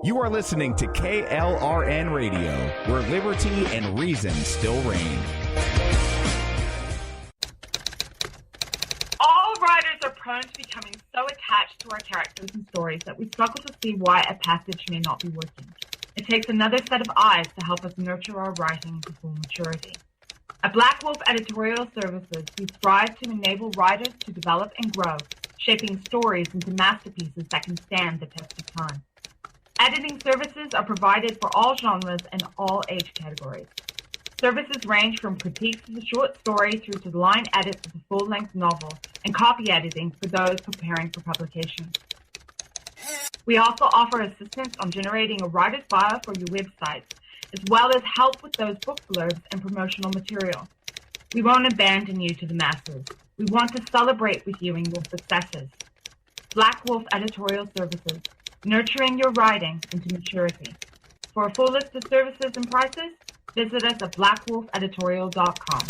You are listening to KLRN Radio, where liberty and reason still reign. All writers are prone to becoming so attached to our characters and stories that we struggle to see why a passage may not be working. It takes another set of eyes to help us nurture our writing to full maturity. At Black Wolf Editorial Services, we strive to enable writers to develop and grow, shaping stories into masterpieces that can stand the test of time. Editing services are provided for all genres and all age categories. Services range from critiques of the short story through to line edits of the full-length novel and copy editing for those preparing for publication. We also offer assistance on generating a writer's bio for your websites, as well as help with those book blurbs and promotional material. We won't abandon you to the masses. We want to celebrate with you in your successes. Black Wolf Editorial Services, nurturing your writing into maturity. For a full list of services and prices, visit us at blackwolfeditorial.com.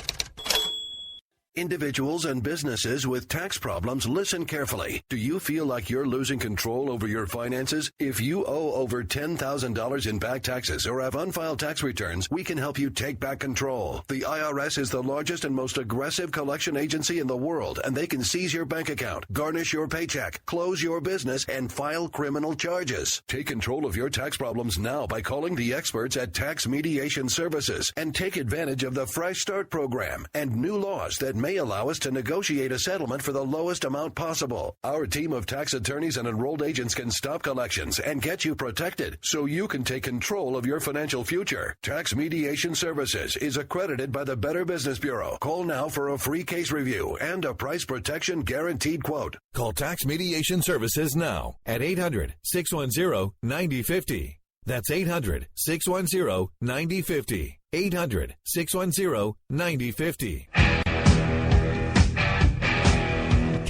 Individuals and businesses with tax problems, listen carefully. Do you feel like you're losing control over your finances? If you owe over $10,000 in back taxes or have unfiled tax returns, we can help you take back control. The IRS is the largest and most aggressive collection agency in the world, and they can seize your bank account, garnish your paycheck, close your business, and file criminal charges. Take control of your tax problems now by calling the experts at Tax Mediation Services and take advantage of the Fresh Start program and new laws that may allow us to negotiate a settlement for the lowest amount possible. Our team of tax attorneys and enrolled agents can stop collections and get you protected so you can take control of your financial future. Tax Mediation Services is accredited by the Better Business Bureau. Call now for a free case review and a price protection guaranteed quote. Call Tax Mediation Services now at 800-610-9050. That's 800-610-9050. 800-610-9050.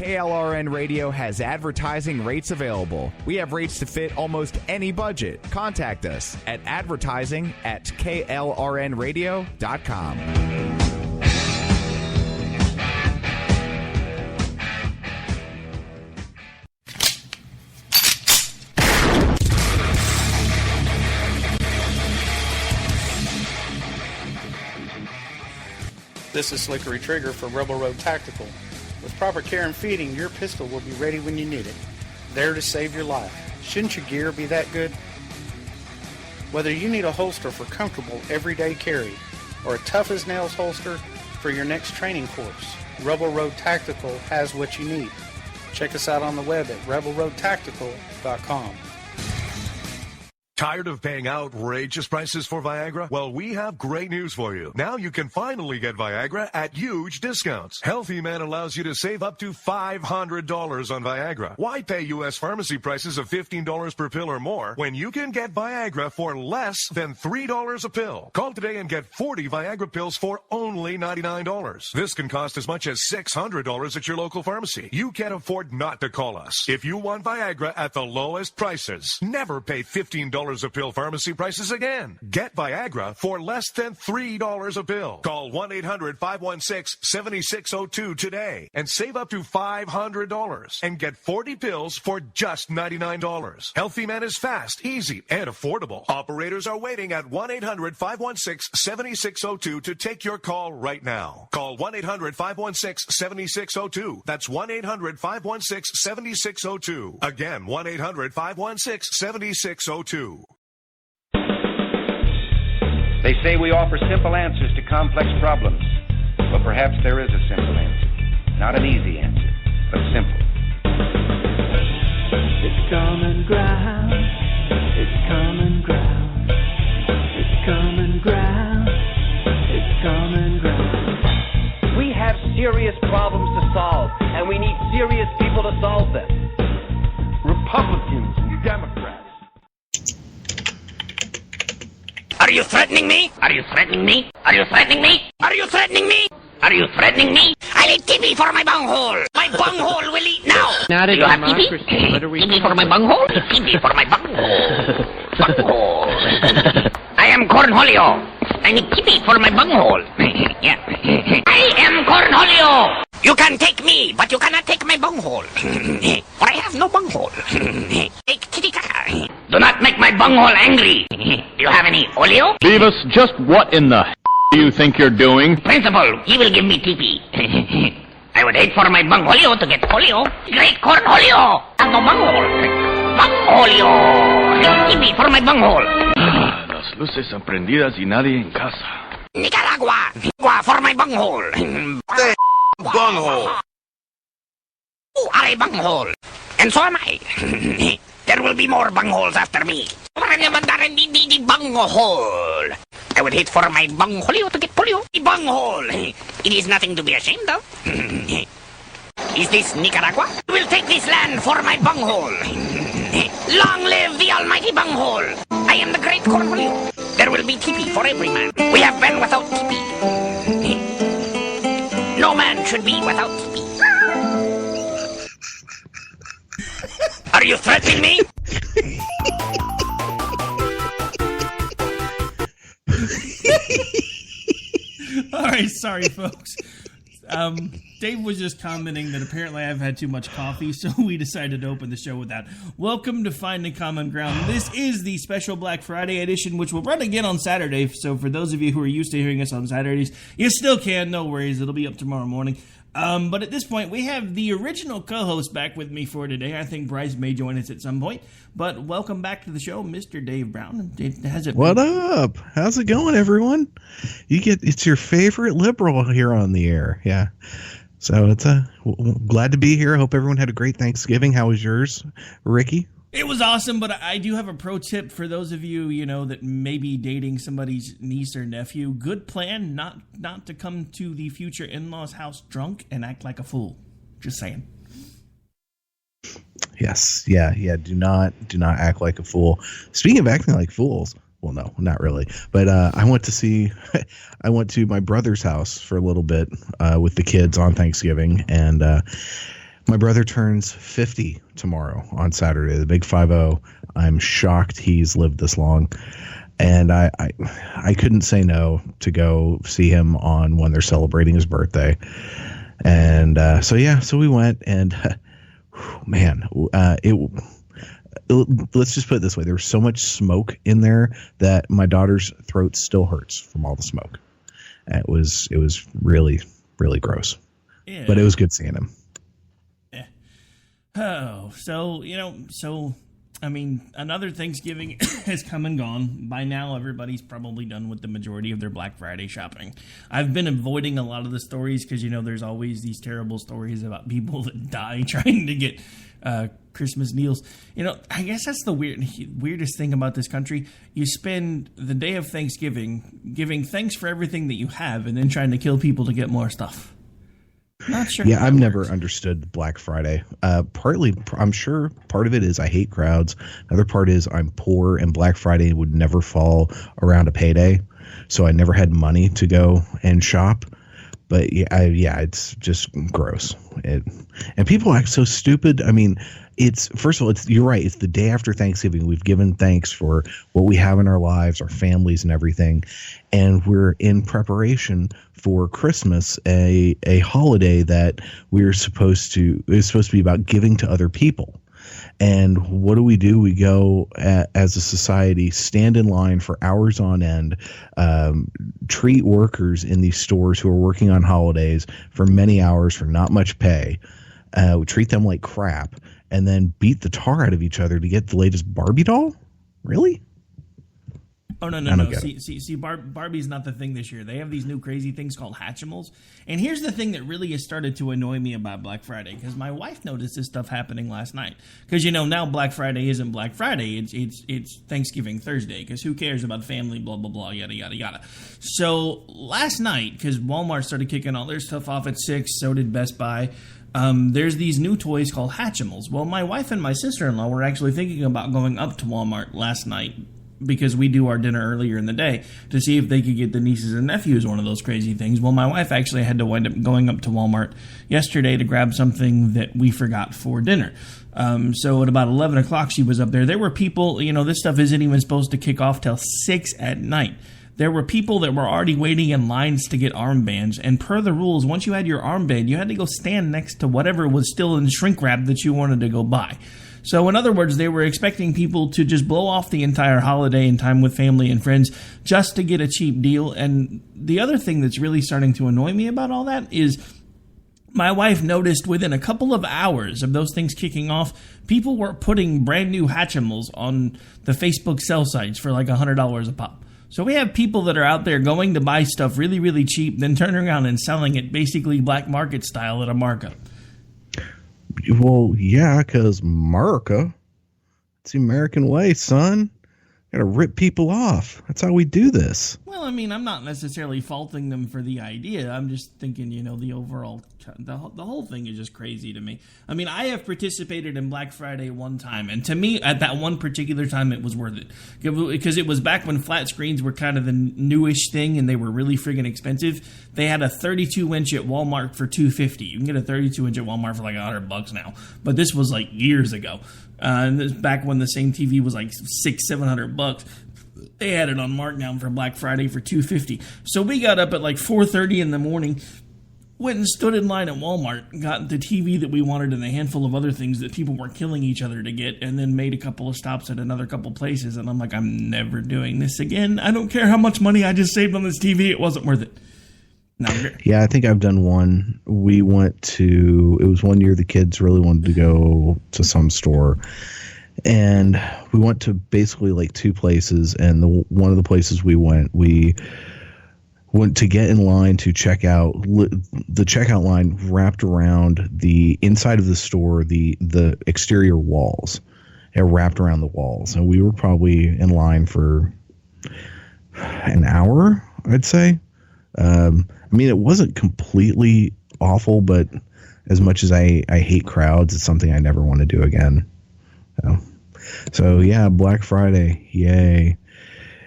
KLRN Radio has advertising rates available. We have rates to fit almost any budget. Contact us at advertising@klrnradio.com. This is Slickery Trigger for Rebel Road Tactical. With proper care and feeding, your pistol will be ready when you need it, there to save your life. Shouldn't your gear be that good? Whether you need a holster for comfortable everyday carry or a tough-as-nails holster for your next training course, Rebel Road Tactical has what you need. Check us out on the web at rebelroadtactical.com. Tired of paying outrageous prices for Viagra? Well, we have great news for you. Now you can finally get Viagra at huge discounts. Healthy Man allows you to save up to $500 on Viagra. Why pay U.S. pharmacy prices of $15 per pill or more when you can get Viagra for less than $3 a pill? Call today and get 40 Viagra pills for only $99. This can cost as much as $600 at your local pharmacy. You can't afford not to call us. If you want Viagra at the lowest prices, never pay $15 a pill pharmacy prices again. Get Viagra for less than $3 a pill. Call 1-800-516-7602 today and save up to $500 and get 40 pills for just $99. Healthy Man is fast, easy, and affordable. Operators are waiting at 1-800-516-7602 to take your call right now. Call 1-800-516-7602. That's 1-800-516-7602. Again, 1-800-516-7602. They say we offer simple answers to complex problems. Well, perhaps there is a simple answer. Not an easy answer, but simple. It's common ground. It's common ground. It's common ground. It's common ground. We have serious problems to solve, and we need serious people to solve them. Republicans and Democrats. Are you threatening me? Are you threatening me? Are you threatening me? Are you threatening me? Are you threatening me? I'll eat TV for my bunghole. My bunghole will eat now. Not a democracy. What are we TV for my bunghole? TV for my bunghole. Bunghole. I am Cornholio. I need TV for my bunghole. Yeah. I am Cornholio. You can take me, but you cannot take my bunghole. For I have no bunghole. Take Titicaca. Do not make my bunghole angry. Do you have any oleo? Beavis, just what in the do you think you're doing? Principal, he will give me TP. I would hate for my bungholio to get polio. Great cornholio! And no bunghole. Bungholio! TP for my bunghole. Las luces prendidas y nadie en casa. Nicaragua! Nicaragua for my bunghole. Bunghole. You are a bunghole. And so am I. There will be more bungholes after me. Bunghole. I would hate for my bungholio to get polio. Bunghole. It is nothing to be ashamed of. Is this Nicaragua? I will take this land for my bunghole. Long live the almighty bunghole. I am the great cornholio. There will be TP for every man. We have been without TP. No man should be without TP. Are you threatening me? All right, sorry, folks. Dave was just commenting that apparently I've had too much coffee, so we decided to open the show with that. Welcome to Finding Common Ground. This is the special Black Friday edition, which will run again on Saturday. So for those of you who are used to hearing us on Saturdays, you still can. No worries. It'll be up tomorrow morning. But at this point, we have the original co-host back with me for today. I think Bryce may join us at some point. But welcome back to the show, Mr. Dave Brown. What up? How's it going, everyone? It's your favorite liberal here on the air. Yeah. So it's glad to be here. I hope everyone had a great Thanksgiving. How was yours, Ricky? It was awesome, but I do have a pro tip for those of you, that may be dating somebody's niece or nephew. Good plan not to come to the future in-laws' house drunk and act like a fool. Just saying. Yes. Yeah. Do not act like a fool. Speaking of acting like fools, well, no, not really. But I went to my brother's house for a little bit with the kids on Thanksgiving, and my brother turns 50 tomorrow on Saturday, the big 50. I'm shocked he's lived this long. And I couldn't say no to go see him on when they're celebrating his birthday. And so we went, and man, let's just put it this way. There was so much smoke in there that my daughter's throat still hurts from all the smoke. It was really, really gross. Yeah. But it was good seeing him. Oh, so another Thanksgiving has come and gone. By now, everybody's probably done with the majority of their Black Friday shopping. I've been avoiding a lot of the stories because, there's always these terrible stories about people that die trying to get Christmas deals. I guess that's the weirdest thing about this country. You spend the day of Thanksgiving giving thanks for everything that you have and then trying to kill people to get more stuff. Not sure. Yeah, I've never understood Black Friday. Partly, I'm sure part of it is I hate crowds. Another part is I'm poor, and Black Friday would never fall around a payday, so I never had money to go and shop. But it's just gross. And people act so stupid. I mean, first of all, you're right. It's the day after Thanksgiving. We've given thanks for what we have in our lives, our families, and everything, and we're in preparation for Christmas, a holiday that is supposed to be about giving to other people. And what do? We go as a society, stand in line for hours on end, treat workers in these stores who are working on holidays for many hours for not much pay. We treat them like crap, and then beat the tar out of each other to get the latest Barbie doll? Really? Oh, no. See, Barbie's not the thing this year. They have these new crazy things called Hatchimals. And here's the thing that really has started to annoy me about Black Friday, because my wife noticed this stuff happening last night. Because, now Black Friday isn't Black Friday. It's Thanksgiving Thursday, because who cares about family, blah, blah, blah, yada, yada, yada. So last night, because Walmart started kicking all their stuff off at 6, so did Best Buy, there's these new toys called Hatchimals. Well, my wife and my sister-in-law were actually thinking about going up to Walmart last night, because we do our dinner earlier in the day, to see if they could get the nieces and nephews one of those crazy things. Well, my wife actually had to wind up going up to Walmart yesterday to grab something that we forgot for dinner. So at about 11 o'clock, she was up there. There were people, this stuff isn't even supposed to kick off till 6 at night. there were people that were already waiting in lines to get armbands, and per the rules, once you had your armband, you had to go stand next to whatever was still in shrink wrap that you wanted to go buy. So in other words, they were expecting people to just blow off the entire holiday and time with family and friends just to get a cheap deal. And the other thing that's really starting to annoy me about all that is my wife noticed within a couple of hours of those things kicking off, people were putting brand new Hatchimals on the Facebook sell sites for like $100 a pop. So we have people that are out there going to buy stuff really, really cheap, then turning around and selling it basically black market style at a markup. Well, yeah, because America, it's the American way, son. Gotta rip people off. That's how we do this. Well, I mean, I'm not necessarily faulting them for the idea. I'm just thinking, the overall, the whole thing is just crazy to me. I mean, I have participated in Black Friday one time, and to me, at that one particular time, it was worth it. Because it was back when flat screens were kind of the newish thing, and they were really friggin' expensive. They had a 32-inch at Walmart for $250. You can get a 32-inch at Walmart for like $100 now. But this was like years ago. And this back when the same TV was like $600-700. They had it on markdown for Black Friday for $250. So we got up at like 4:30 in the morning, went and stood in line at Walmart, got the TV that we wanted and a handful of other things that people were killing each other to get, and then made a couple of stops at another couple places. And I'm like, I'm never doing this again. I don't care how much money I just saved on this TV. It wasn't worth it. Yeah, I think I've done one. We went to, it was one year the kids really wanted to go to some store. And we went to basically like two places. And one of the places we went to get in line to check out. The checkout line wrapped around the inside of the store, the exterior walls. It wrapped around the walls. And we were probably in line for an hour, I'd say. I mean, it wasn't completely awful, but as much as I hate crowds, it's something I never want to do again. So yeah, Black Friday. Yay.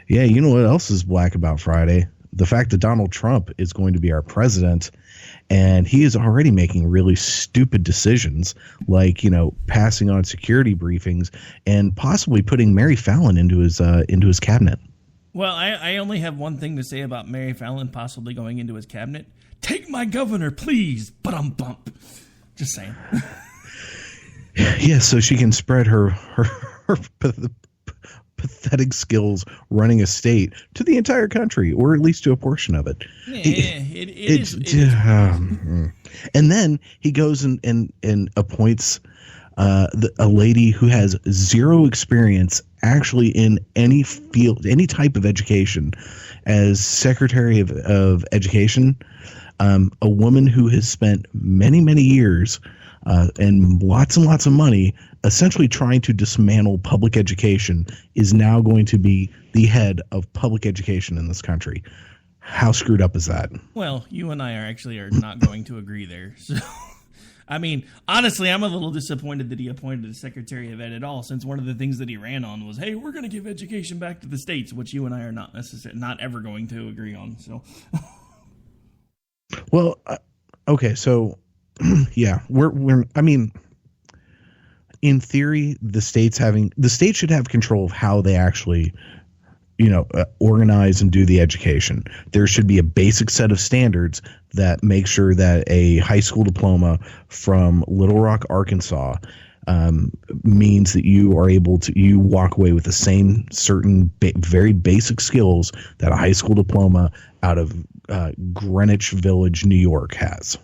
Yeah, you know what else is black about Friday? The fact that Donald Trump is going to be our president, and he is already making really stupid decisions, like, passing on security briefings and possibly putting Mary Fallon into his cabinet. Well, I only have one thing to say about Mary Fallon possibly going into his cabinet. Take my governor, please. Bump. Just saying. Yeah, so she can spread her pathetic skills running a state to the entire country, or at least to a portion of it. It is. And then he goes and appoints a lady who has zero experience actually in any field, any type of education, as Secretary of Education, a woman who has spent many, many years and lots of money essentially trying to dismantle public education, is now going to be the head of public education in this country. How screwed up is that? Well, you and I are not going to agree there. So, I mean, honestly, I'm a little disappointed that he appointed a Secretary of Ed at all, since one of the things that he ran on was, hey, we're going to give education back to the states, which you and I are not ever going to agree on. So, well, okay, so yeah, I mean, in theory, the state should have control of how they actually, organize and do the education. There should be a basic set of standards that make sure that a high school diploma from Little Rock, Arkansas, means that you walk away with the same certain very basic skills that a high school diploma out of Greenwich Village, New York has.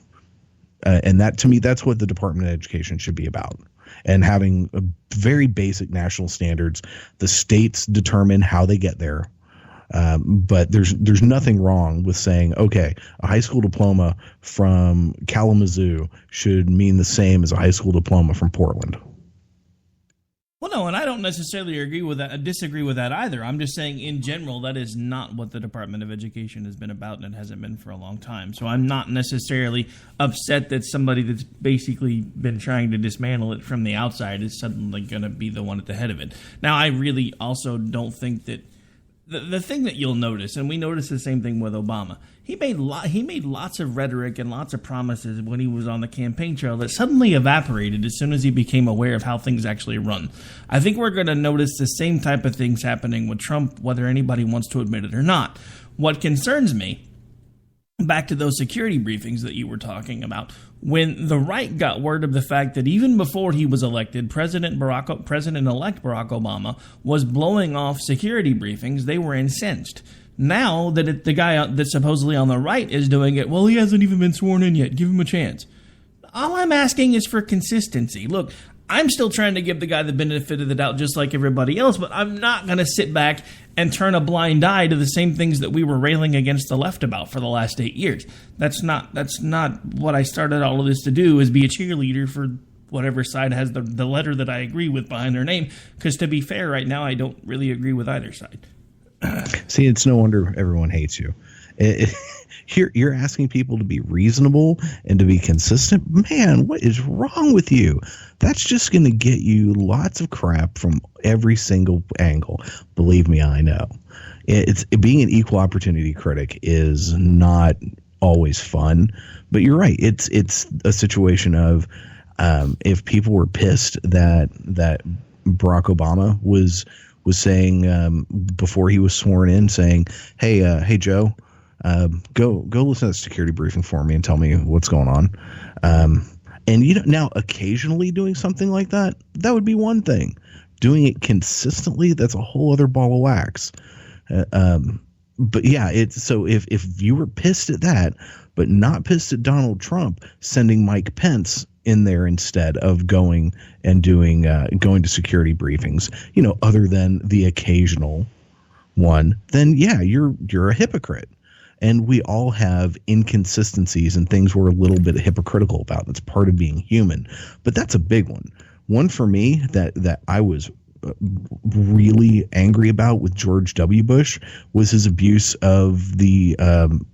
And that, to me, that's what the Department of Education should be about. And having very basic national standards. The states determine how they get there. But there's nothing wrong with saying, okay, a high school diploma from Kalamazoo should mean the same as a high school diploma from Portland. Well, no, and I don't necessarily disagree with that either. I'm just saying, in general, that is not what the Department of Education has been about, and it hasn't been for a long time. So I'm not necessarily upset that somebody that's basically been trying to dismantle it from the outside is suddenly going to be the one at the head of it. Now, I really also don't think that The thing that you'll notice, and we noticed the same thing with Obama, he made lots of rhetoric and lots of promises when he was on the campaign trail that suddenly evaporated as soon as he became aware of how things actually run. I think we're going to notice the same type of things happening with Trump, whether anybody wants to admit it or not. What concerns me, back to those security briefings that you were talking about, when the right got word of the fact that even before he was elected, President-elect Barack Obama was blowing off security briefings, they were incensed. Now that the guy that's supposedly on the right is doing it, well, he hasn't even been sworn in yet. Give him a chance. All I'm asking is for consistency. Look, I'm still trying to give the guy the benefit of the doubt just like everybody else, but I'm not going to sit back and turn a blind eye to the same things that we were railing against the left about for the last 8 years. That's not what I started all of this to do, is be a cheerleader for whatever side has the letter that I agree with behind their name, because to be fair, right now I don't really agree with either side. See, it's no wonder everyone hates you. You're asking people to be reasonable and to be consistent. Man, what is wrong with you? That's just going to get you lots of crap from every single angle. Believe me, I know. Being an equal opportunity critic is not always fun, but you're right. It's a situation of if people were pissed that Barack Obama was saying before he was sworn in, saying, "Hey Joe, go listen to the security briefing for me and tell me what's going on." And now occasionally doing something like that would be one thing. Doing it consistently, that's a whole other ball of wax. But yeah, so if you were pissed at that, but not pissed at Donald Trump sending Mike Pence in there instead of going and going to security briefings, other than the occasional one, then yeah, you're a hypocrite. And we all have inconsistencies and things we're a little bit hypocritical about. That's part of being human. But that's a big one. One for me that I was really angry about with George W. Bush was his abuse of the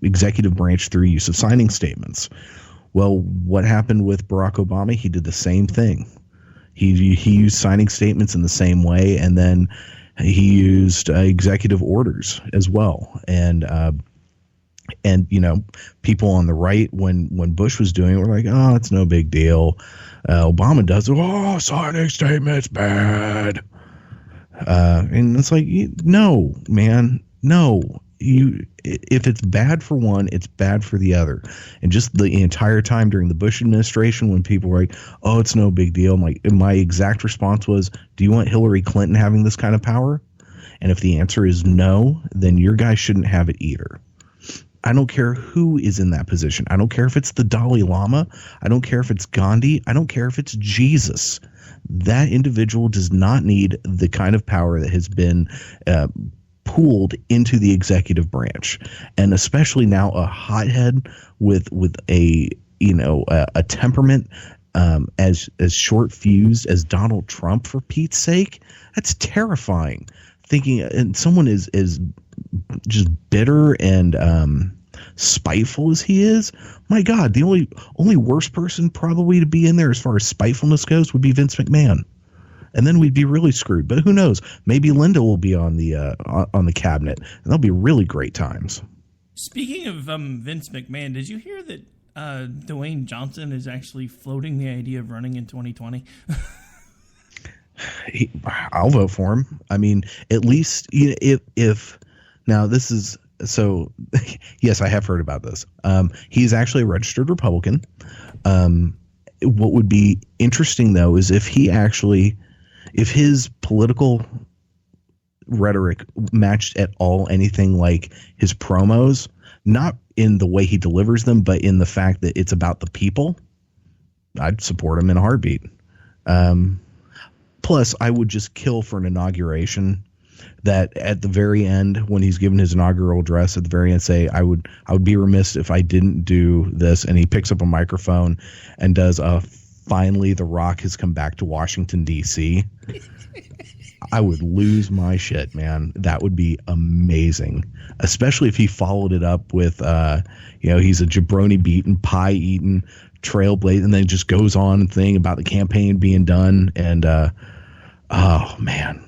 executive branch through use of signing statements. Well, what happened with Barack Obama? He did the same thing. He used signing statements in the same way, and then he used executive orders as well. And people on the right, when Bush was doing it, were like, "Oh, it's no big deal." Obama does it. "Oh, signing statements bad." And it's like, no, man, no. If it's bad for one, it's bad for the other. And just the entire time during the Bush administration, when people were like, "Oh, it's no big deal," my exact response was, "Do you want Hillary Clinton having this kind of power?" And if the answer is no, then your guy shouldn't have it either. I don't care who is in that position. I don't care if it's the Dalai Lama. I don't care if it's Gandhi. I don't care if it's Jesus. That individual does not need the kind of power that has been pooled into the executive branch, and especially now a hothead with a temperament as short fused as Donald Trump, for Pete's sake. That's terrifying. Thinking, and someone is just bitter and spiteful as he is. My God, the only worst person probably to be in there as far as spitefulness goes would be Vince McMahon, and then we'd be really screwed. But who knows? Maybe Linda will be on the cabinet, and that'll be really great times. Speaking of Vince McMahon, did you hear that Dwayne Johnson is actually floating the idea of running in 2020? I'll vote for him. I mean, at least if now this is so. Yes, I have heard about this. He's actually a registered Republican. What would be interesting though is if his political rhetoric matched at all anything like his promos, not in the way he delivers them, but in the fact that it's about the people, I'd support him in a heartbeat. Plus, I would just kill for an inauguration that at the very end, when he's given his inaugural address, at the very end say, I would be remiss if I didn't do this. And he picks up a microphone and does finally The Rock has come back to Washington, D.C. I would lose my shit, man. That would be amazing, especially if he followed it up with, he's a jabroni beaten, pie eaten, trailblazer, and then just goes on and thing about the campaign being done. And, oh man,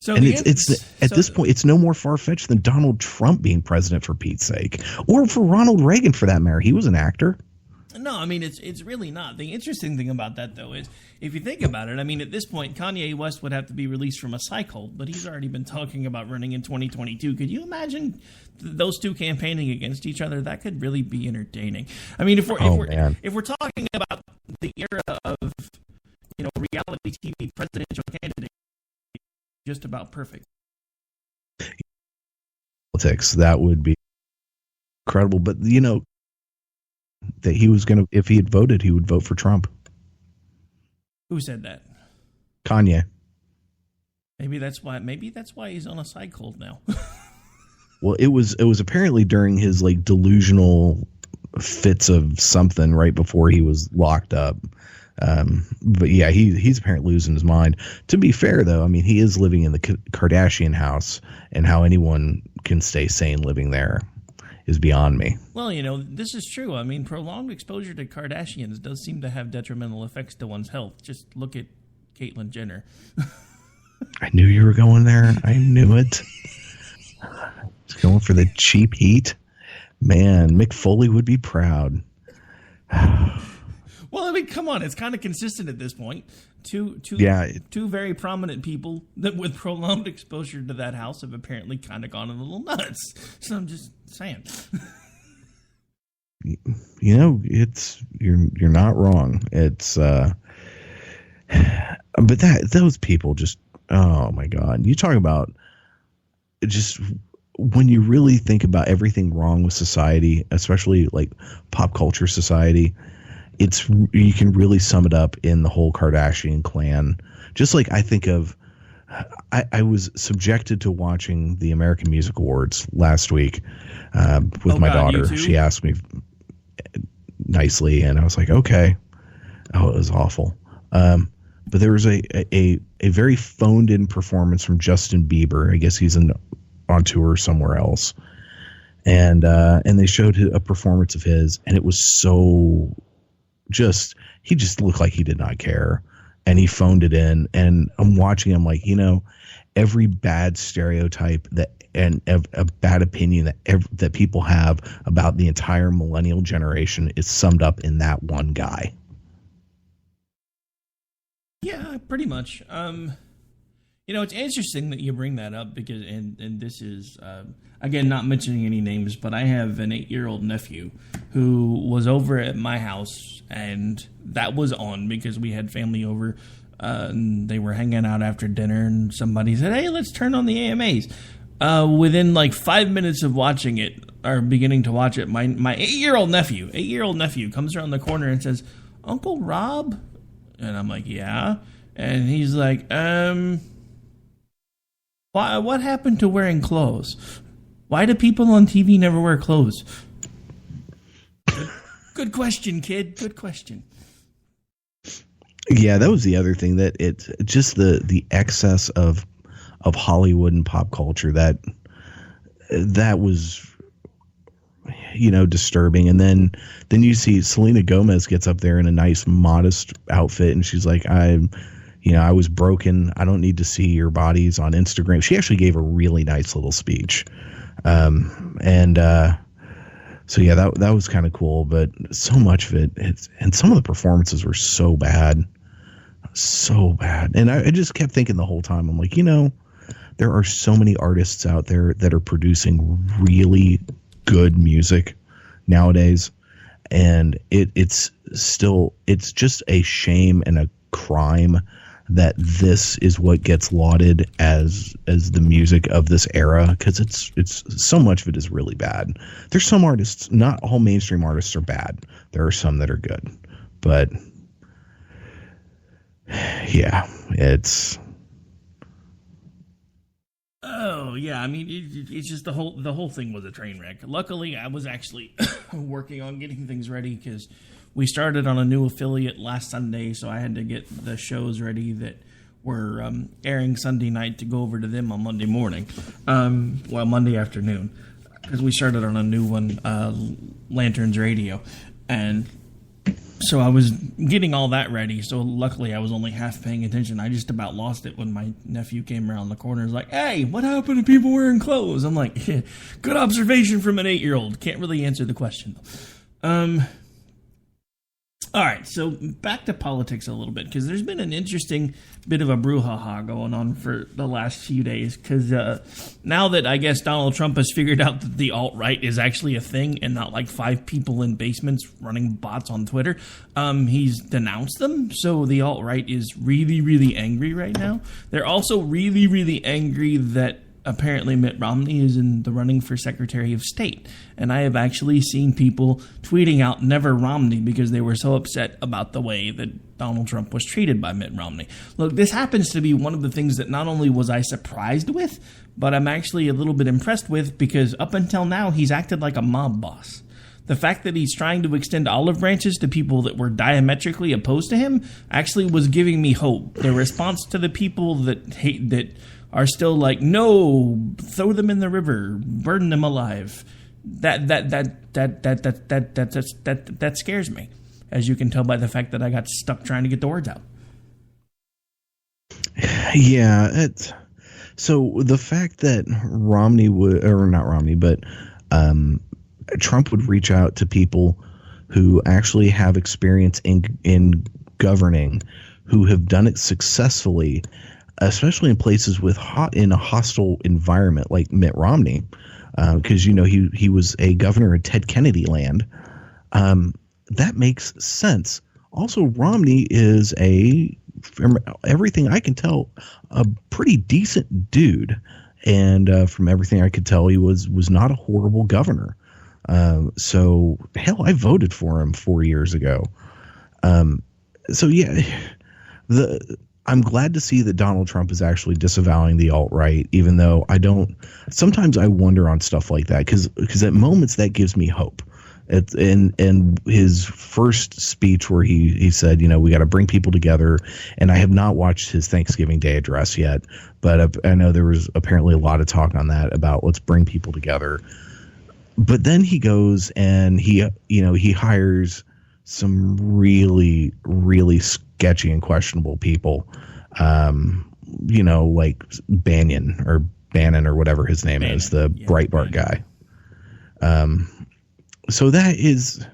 So and at this point, it's no more far-fetched than Donald Trump being president, for Pete's sake, or for Ronald Reagan, for that matter. He was an actor. No, I mean, it's really not. The interesting thing about that, though, is if you think about it, I mean, at this point, Kanye West would have to be released from a psych hold, but he's already been talking about running in 2022. Could you imagine those two campaigning against each other? That could really be entertaining. I mean, if we're talking about the era of, reality TV presidential candidate, just about perfect. Politics, that would be incredible. But that he was going to, if he had voted, he would vote for Trump. Who said that? Kanye. Maybe that's why he's on a psych hold now. Well, it was apparently during his delusional fits of something right before he was locked up. But yeah, he's apparently losing his mind. To be fair, though, I mean, he is living in the Kardashian house, and how anyone can stay sane living there is beyond me. Well, this is true. I mean, prolonged exposure to Kardashians does seem to have detrimental effects to one's health. Just look at Caitlyn Jenner. I knew you were going there. I knew it. Just going for the cheap heat. Man, Mick Foley would be proud. Well, I mean, come on. It's kind of consistent at this point. Two very prominent people that with prolonged exposure to that house have apparently kind of gone a little nuts. So I'm just saying. It's you're not wrong. It's but those people just, oh my God. You talk about just when you really think about everything wrong with society, especially pop culture society, you can really sum it up in the whole Kardashian clan. Just like I think of, I was subjected to watching the American Music Awards last week with my daughter. She asked me nicely, and I was like, okay. Oh, it was awful. But there was a very phoned in performance from Justin Bieber. I guess he's on tour somewhere else, and they showed a performance of his, and it was so. He just looked like he did not care, and he phoned it in. And I'm watching him every bad stereotype and a bad opinion that people have about the entire millennial generation is summed up in that one guy. Yeah, pretty much. It's interesting that you bring that up because, and this is, again, not mentioning any names, but I have an 8-year-old nephew who was over at my house, and that was on because we had family over, and they were hanging out after dinner, and somebody said, hey, let's turn on the AMAs. Within 5 minutes of watching it, or beginning to watch it, my 8-year-old nephew comes around the corner and says, Uncle Rob? And I'm like, yeah. And he's like, what happened to wearing clothes? Why do people on TV never wear clothes? Good question, kid. Good question. Yeah, that was the other thing, that it's just the excess of Hollywood and pop culture that was disturbing. And then you see Selena Gomez gets up there in a nice modest outfit, and she's like, I was broken. I don't need to see your bodies on Instagram. She actually gave a really nice little speech. So yeah, that was kind of cool, but so much of it, and some of the performances were so bad. And I just kept thinking the whole time, I'm like, there are so many artists out there that are producing really good music nowadays. And it's just a shame and a crime that this is what gets lauded as the music of this era, because it's so much of it is really bad. There's some artists, not all mainstream artists are bad. There are some that are good, but yeah, it's. Oh yeah, I mean it's just the whole thing was a train wreck. Luckily, I was actually working on getting things ready because we started on a new affiliate last Sunday, so I had to get the shows ready that were airing Sunday night to go over to them on Monday morning. Monday afternoon, because we started on a new one, Lanterns Radio, and So I was getting all that ready. So luckily I was only half paying attention. I just about lost it when my nephew came around the corner. He's like, hey, what happened to people wearing clothes? I'm like, good observation from an 8-year-old. Can't really answer the question. All right, so back to politics a little bit, because there's been an interesting bit of a brouhaha going on for the last few days, because now that I guess Donald Trump has figured out that the alt-right is actually a thing and not like 5 people in basements running bots on Twitter, he's denounced them, so the alt-right is really, really angry right now. They're also really, really angry that apparently Mitt Romney is in the running for Secretary of State. And I have actually seen people tweeting out never Romney because they were so upset about the way that Donald Trump was treated by Mitt Romney. Look, this happens to be one of the things that not only was I surprised with, but I'm actually a little bit impressed with, because up until now he's acted like a mob boss. The fact that he's trying to extend olive branches to people that were diametrically opposed to him actually was giving me hope. The response to the people that hate that are still like, no, throw them in the river, burn them alive. That scares me, as you can tell by the fact that I got stuck trying to get the words out. Yeah, so the fact that Romney would, or not Romney, but Trump would reach out to people who actually have experience in governing, who have done it successfully, especially in places with in a hostile environment like Mitt Romney, because he was a governor in Ted Kennedy land. That makes sense. Also, Romney is from everything I can tell, a pretty decent dude, and from everything I could tell, he was not a horrible governor. So hell, I voted for him 4 years ago. So yeah, I'm glad to see that Donald Trump is actually disavowing the alt-right, even though sometimes I wonder on stuff like that, because at moments that gives me hope. In his first speech where he said, we got to bring people together, and I have not watched his Thanksgiving Day address yet, but I know there was apparently a lot of talk on that about let's bring people together. But then he goes and he hires some really, really sketchy and questionable people, like Bannon or whatever his name is, the Breitbart guy. So that is,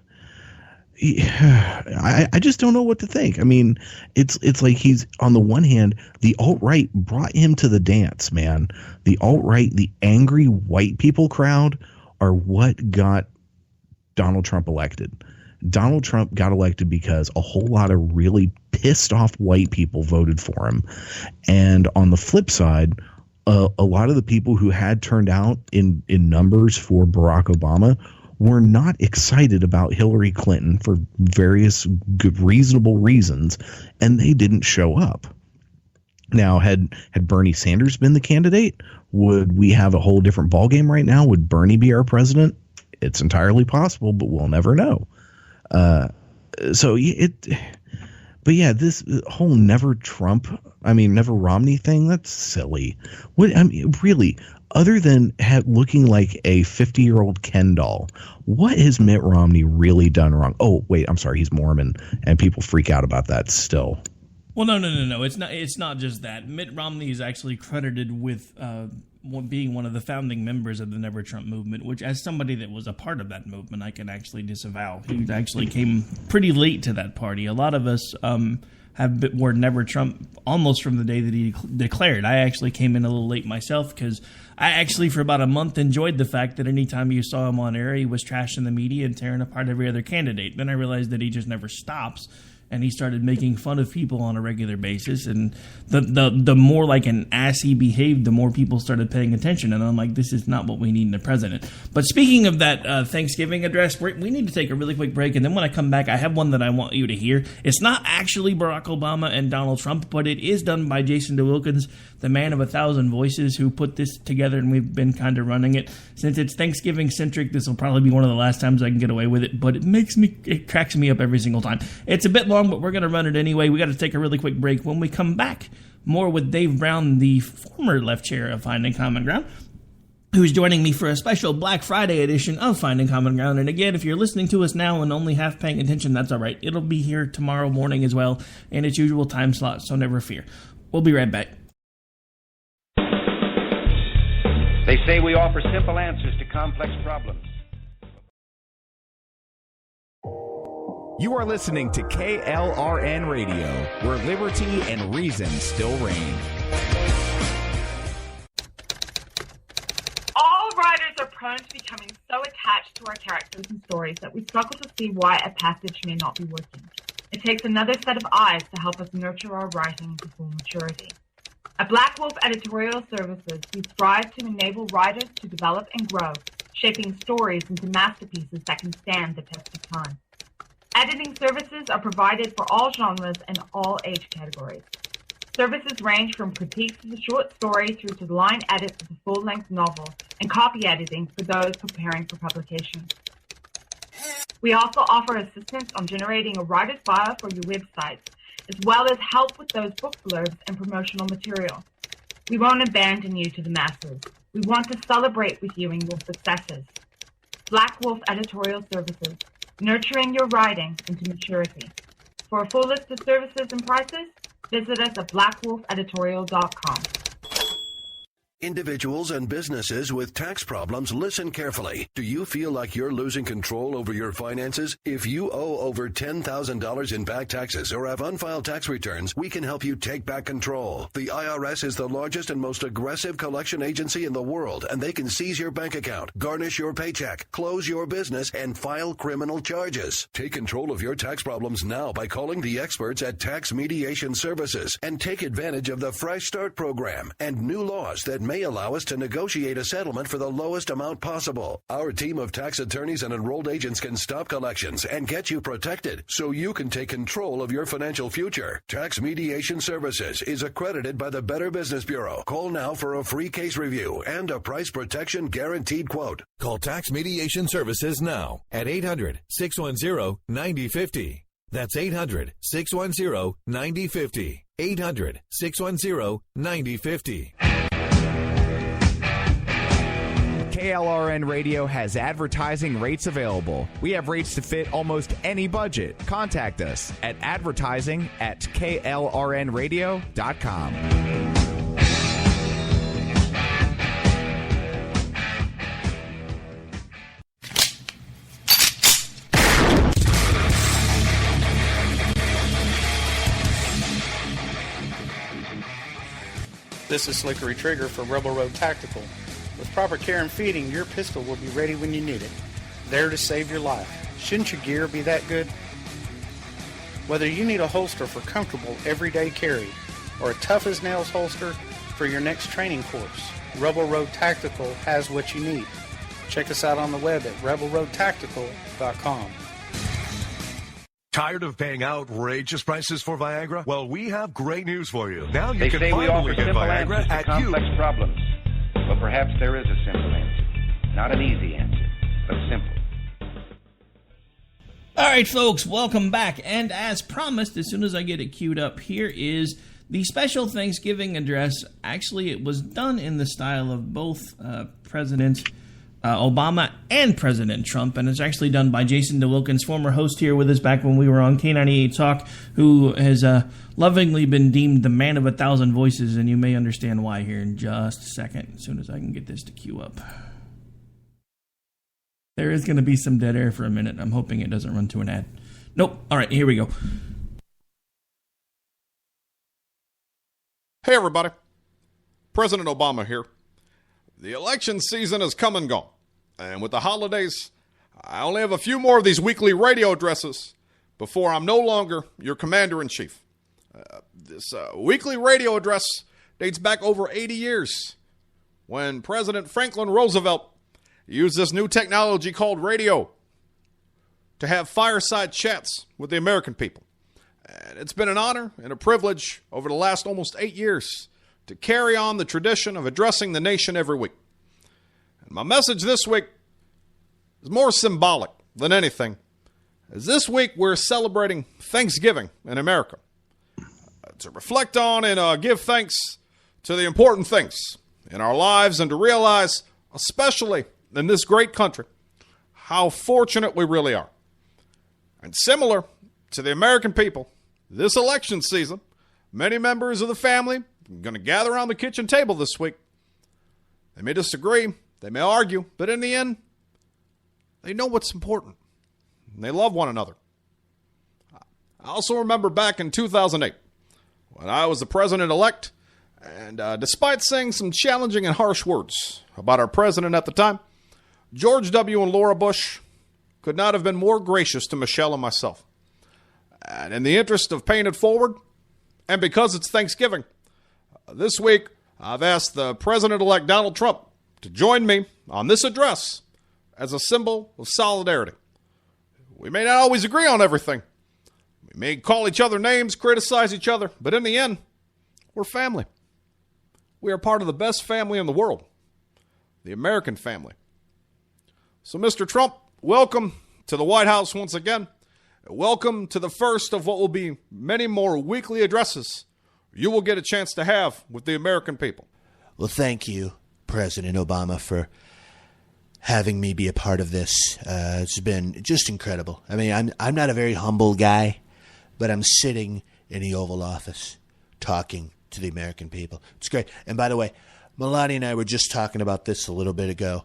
I just don't know what to think. I mean, it's like he's, on the one hand, the alt-right brought him to the dance, man. The alt-right, the angry white people crowd, are what got Donald Trump elected. Donald Trump got elected because a whole lot of really pissed off white people voted for him. And on the flip side, a lot of the people who had turned out in numbers for Barack Obama were not excited about Hillary Clinton for various good, reasonable reasons, and they didn't show up. Now, had Bernie Sanders been the candidate, would we have a whole different ballgame right now? Would Bernie be our president? It's entirely possible, but we'll never know. This whole never Romney thing, that's silly. Really, other than looking like a 50-year-old Ken doll, what has Mitt Romney really done wrong? Oh, wait, I'm sorry, he's Mormon, and people freak out about that still. Well, no. It's not just that. Mitt Romney is actually credited with being one of the founding members of the Never Trump movement, which, as somebody that was a part of that movement, I can actually disavow. He actually came pretty late to that party. A lot of us were Never Trump almost from the day that he declared. I actually came in a little late myself, because I actually, for about a month, enjoyed the fact that anytime you saw him on air, he was trashing the media and tearing apart every other candidate. Then I realized that he just never stops. And he started making fun of people on a regular basis. And the more like an ass he behaved, the more people started paying attention. And I'm like, this is not what we need in a president. But speaking of that Thanksgiving address, we need to take a really quick break. And then when I come back, I have one that I want you to hear. It's not actually Barack Obama and Donald Trump, but it is done by Jason DeWilkins, the man of 1,000 voices, who put this together, and we've been kind of running it. Since it's Thanksgiving-centric, this will probably be one of the last times I can get away with it, but it cracks me up every single time. It's a bit long, but we're going to run it anyway. We got to take a really quick break. When we come back, more with Dave Brown, the former left chair of Finding Common Ground. who's joining me for a special Black Friday edition of Finding Common Ground. And again, if you're listening to us now and only half paying attention, that's all right. It'll be here tomorrow morning as well in its usual time slot, so never fear. We'll be right back. They say we offer simple answers to complex problems. You are listening to KLRN Radio, where liberty and reason still reign. All writers are prone to becoming so attached to our characters and stories that we struggle to see why a passage may not be working. It takes another set of eyes to help us nurture our writing to full maturity. At Black Wolf Editorial Services, we strive to enable writers to develop and grow, shaping stories into masterpieces that can stand the test of time. Editing services are provided for all genres and all age categories. Services range from critiques of the short story through to line edits of the full-length novel and copy editing for those preparing for publication. We also offer assistance on generating a writer's bio for your websites, as well as help with those book blurbs and promotional material. We won't abandon you to the masses. We want to celebrate with you in your successes. Black Wolf Editorial Services, nurturing your writing into maturity. For a full list of services and prices, visit us at blackwolfeditorial.com. Individuals and businesses with tax problems, listen carefully. Do you feel like you're losing control over your finances? If you owe over $10,000 in back taxes or have unfiled tax returns, we can help you take back control. The IRS is the largest and most aggressive collection agency in the world, and they can seize your bank account, garnish your paycheck, close your business, and file criminal charges. Take control of your tax problems now by calling the experts at Tax Mediation Services and take advantage of the Fresh Start program and new laws that may allow us to negotiate a settlement for the lowest amount possible. Our team of tax attorneys and enrolled agents can stop collections and get you protected so you can take control of your financial future. Tax Mediation Services is accredited by the Better Business Bureau. Call now for a free case review and a price protection guaranteed quote. Call Tax Mediation Services now at 800-610-9050. That's 800-610-9050. 800-610-9050. KLRN Radio has advertising rates available. We have rates to fit almost any budget. Contact us at advertising@klrnradio.com. This is Slickery Trigger for Rebel Road Tactical. With proper care and feeding, your pistol will be ready when you need it, there to save your life. Shouldn't your gear be that good? Whether you need a holster for comfortable everyday carry or a tough-as-nails holster for your next training course, Rebel Road Tactical has what you need. Check us out on the web at rebelroadtactical.com. Tired of paying outrageous prices for Viagra? Well, we have great news for you. Now you They can say we finally offer get simple Viagra answers to at complex problems. But perhaps there is a simple answer. Not an easy answer, but simple. All right, folks, welcome back. And as promised, as soon as I get it queued up, here is the special Thanksgiving address. Actually, it was done in the style of both President Obama and President Trump, and it's actually done by Jason DeWilkins, former host here with us back when we were on K98 Talk, who has lovingly been deemed the man of 1,000 voices, and you may understand why here in just a second, as soon as I can get this to queue up. There is going to be some dead air for a minute. I'm hoping it doesn't run to an ad. Nope. All right, here we go. Hey, everybody. President Obama here. The election season has come and gone. And with the holidays, I only have a few more of these weekly radio addresses before I'm no longer your commander-in-chief. This weekly radio address dates back over 80 years when President Franklin Roosevelt used this new technology called radio to have fireside chats with the American people. And it's been an honor and a privilege over the last almost 8 years to carry on the tradition of addressing the nation every week. And my message this week is more symbolic than anything, as this week we're celebrating Thanksgiving in America. To reflect on and give thanks to the important things in our lives and to realize especially in this great country, how fortunate we really are. And similar to the American people, this election season, many members of the family are going to gather around the kitchen table this week. They may disagree, they may argue, but in the end, they know what's important, and they love one another. I also remember back in 2008, when I was the president-elect, and despite saying some challenging and harsh words about our president at the time, George W. and Laura Bush could not have been more gracious to Michelle and myself. And in the interest of paying it forward, and because it's Thanksgiving, this week I've asked the president-elect Donald Trump to join me on this address as a symbol of solidarity. We may not always agree on everything. We may call each other names, criticize each other, but in the end, we're family. We are part of the best family in the world, the American family. So, Mr. Trump, welcome to the White House once again. Welcome to the first of what will be many more weekly addresses you will get a chance to have with the American people. Well, thank you, President Obama, for having me be a part of this. It's been just incredible. I mean, I'm not a very humble guy, but I'm sitting in the Oval Office talking to the American people. It's great. And by the way, Melania and I were just talking about this a little bit ago.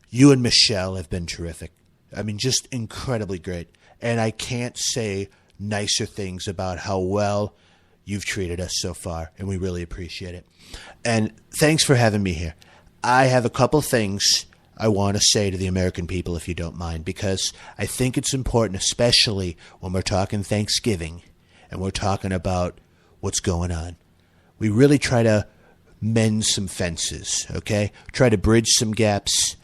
You and Michelle have been terrific. I mean, just incredibly great. And I can't say nicer things about how well you've treated us so far, and we really appreciate it. And thanks for having me here. I have a couple things I want to say to the American people, if you don't mind, because I think it's important, especially when we're talking Thanksgiving and we're talking about what's going on. We really try to mend some fences, okay? Try to bridge some gaps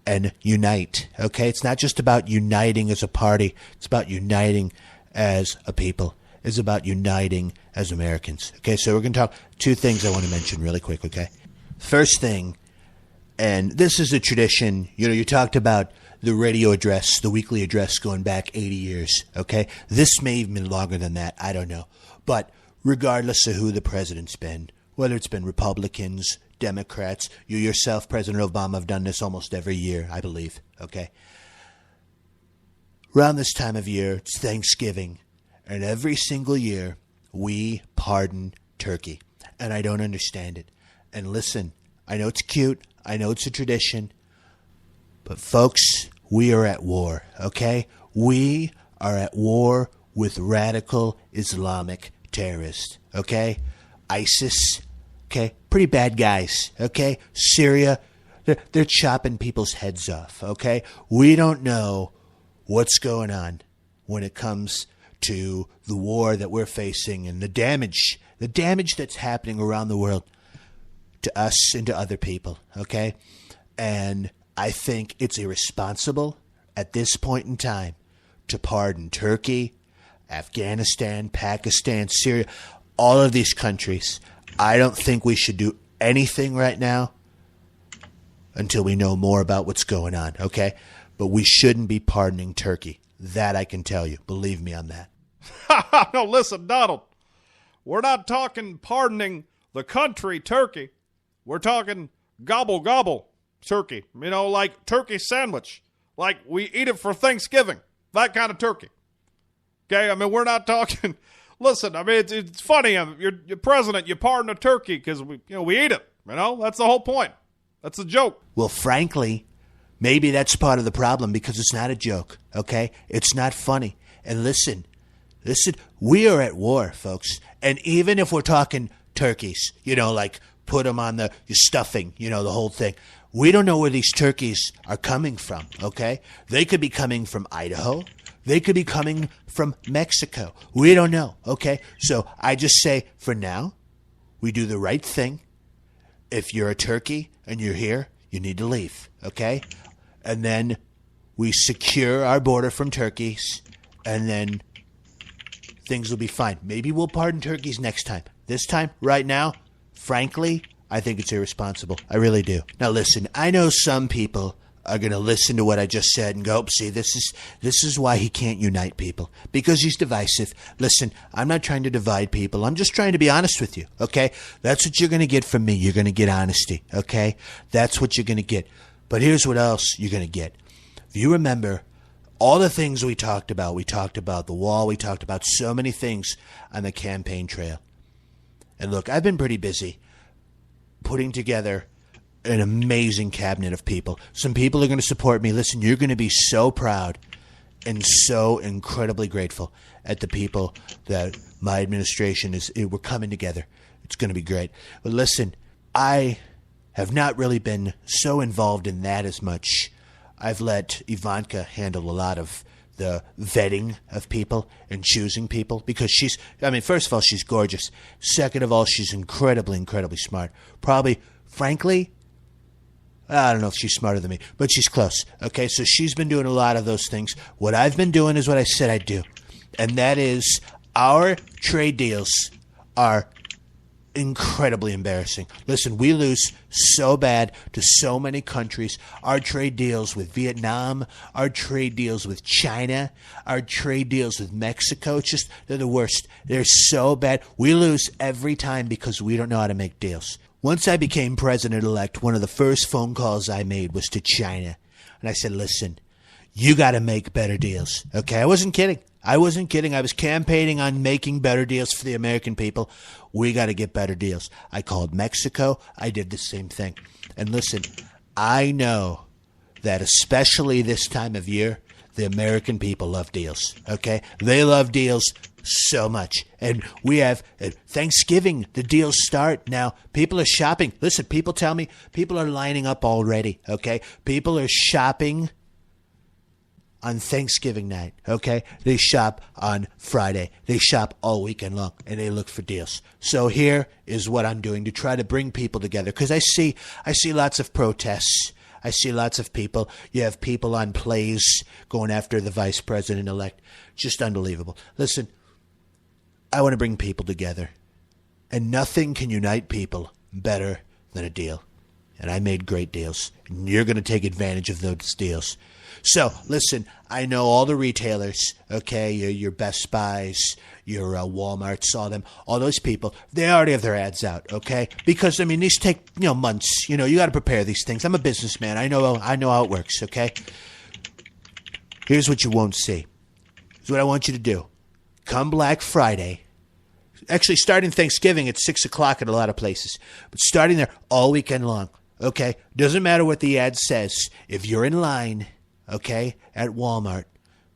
and unite, okay? It's not just about uniting as a party. It's about uniting as a people. It's about uniting as Americans, okay? So we're going to talk two things I want to mention really quick, okay? First thing, and this is a tradition. You know, you talked about the radio address, the weekly address going back 80 years, okay? This may even be longer than that. I don't know. But regardless of who the president's been, whether it's been Republicans, Democrats, you yourself, President Obama, have done this almost every year, I believe, okay? Around this time of year, it's Thanksgiving, and every single year, we pardon turkey, and I don't understand it. And listen, I know it's cute, I know it's a tradition, but folks, we are at war, okay? We are at war with radical Islamic terrorists, okay? ISIS, okay? Pretty bad guys, okay? Syria, they're chopping people's heads off, okay? We don't know what's going on when it comes to the war that we're facing and the damage that's happening around the world to us and to other people, okay? And I think it's irresponsible at this point in time to pardon Turkey, Afghanistan, Pakistan, Syria, all of these countries. I don't think we should do anything right now until we know more about what's going on, okay? But we shouldn't be pardoning Turkey. That I can tell you. Believe me on that. No, listen, Donald. We're not talking pardoning the country, Turkey. We're talking gobble, gobble turkey. You know, like turkey sandwich. Like we eat it for Thanksgiving. That kind of turkey. Okay? I mean, we're not talking... Listen, I mean, it's funny. You're president. You pardon a turkey because we eat it. You know, that's the whole point. That's a joke. Well, frankly, maybe that's part of the problem because it's not a joke. Okay, it's not funny. And listen, we are at war, folks. And even if we're talking turkeys, you know, like put them on your stuffing, you know, the whole thing. We don't know where these turkeys are coming from. Okay, they could be coming from Idaho. They could be coming from Mexico. We don't know, okay? So I just say, for now, we do the right thing. If you're a turkey and you're here, you need to leave, okay? And then we secure our border from turkeys, and then things will be fine. Maybe we'll pardon turkeys next time. This time, right now, frankly, I think it's irresponsible. I really do. Now listen, I know some people are going to listen to what I just said and go, see, this is why he can't unite people, because he's divisive. Listen, I'm not trying to divide people. I'm just trying to be honest with you, okay? That's what you're going to get from me. You're going to get honesty, okay? That's what you're going to get. But here's what else you're going to get. If you remember all the things we talked about the wall, we talked about so many things on the campaign trail. And look, I've been pretty busy putting together an amazing cabinet of people. Some people are going to support me. Listen, you're going to be so proud and so incredibly grateful at the people that my administration we're coming together. It's going to be great. But listen, I have not really been so involved in that as much. I've let Ivanka handle a lot of the vetting of people and choosing people because first of all, she's gorgeous. Second of all, she's incredibly, incredibly smart. Probably, frankly, I don't know if she's smarter than me, but she's close. Okay, so she's been doing a lot of those things. What I've been doing is what I said I'd do, and that is our trade deals are incredibly embarrassing. Listen, we lose so bad to so many countries. Our trade deals with Vietnam, our trade deals with China, our trade deals with Mexico, they're the worst. They're so bad. We lose every time because we don't know how to make deals. Once I became president-elect, one of the first phone calls I made was to China. And I said, listen, you got to make better deals. Okay, I wasn't kidding. I was campaigning on making better deals for the American people. We got to get better deals. I called Mexico. I did the same thing. And listen, I know that especially this time of year, the American people love deals. Okay? They love deals so much. And we have Thanksgiving, the deals start now. People are shopping. Listen, people tell me people are lining up already. Okay? People are shopping on Thanksgiving night, okay? They shop on Friday. They shop all weekend long, and they look for deals. So here is what I'm doing to try to bring people together, because I see lots of protests. I see lots of people. You have people on plays going after the vice president-elect. Just unbelievable. Listen, I want to bring people together, and nothing can unite people better than a deal. And I made great deals, and you're going to take advantage of those deals. So, listen, I know all the retailers, okay, your Best Buys, your Walmarts, all those people, they already have their ads out, okay? Because, these take, months. You got to prepare these things. I'm a businessman. I know how it works, okay? Here's what you won't see. Here's what I want you to do. Come Black Friday, actually starting Thanksgiving at 6 o'clock at a lot of places, but starting there all weekend long, okay? Doesn't matter what the ad says. If you're in line, okay, at Walmart,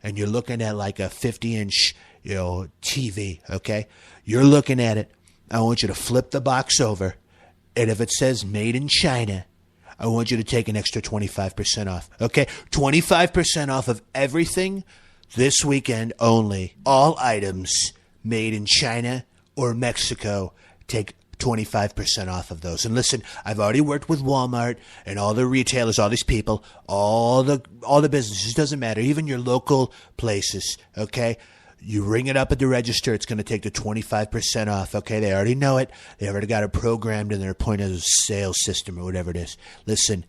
and you're looking at like a 50-inch, TV, okay? You're looking at it. I want you to flip the box over, and if it says Made in China, I want you to take an extra 25% off, okay? 25% off of everything this weekend only. All items made in China or Mexico, take 25% off of those. And listen, I've already worked with Walmart and all the retailers, all these people, all the businesses, doesn't matter, even your local places, okay? You ring it up at the register, it's going to take the 25% off, okay? They already know it. They already got it programmed in their point of sale system or whatever it is. Listen,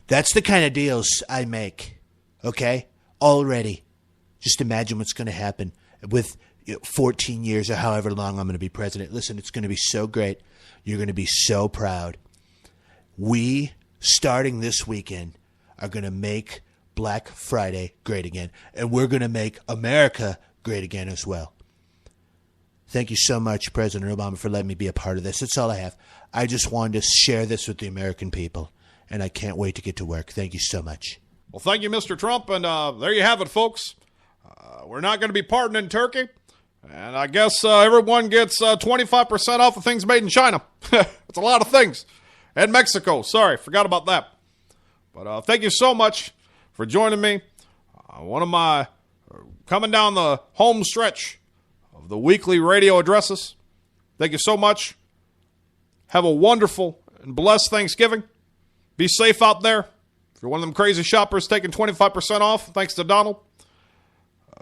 that's the kind of deals I make, okay? Already. Just imagine what's going to happen with 14 years or however long I'm going to be president. Listen, it's going to be so great. You're going to be so proud. We, starting this weekend, are going to make Black Friday great again. And we're going to make America great again as well. Thank you so much, President Obama, for letting me be a part of this. That's all I have. I just wanted to share this with the American people, and I can't wait to get to work. Thank you so much. Well, thank you, Mr. Trump, and there you have it, folks. We're not going to be pardoning Turkey. And I guess everyone gets 25% off of things made in China. It's a lot of things. And Mexico. Sorry, forgot about that. But thank you so much for joining me. Coming down the home stretch of the weekly radio addresses. Thank you so much. Have a wonderful and blessed Thanksgiving. Be safe out there. If you're one of them crazy shoppers taking 25% off, thanks to Donald.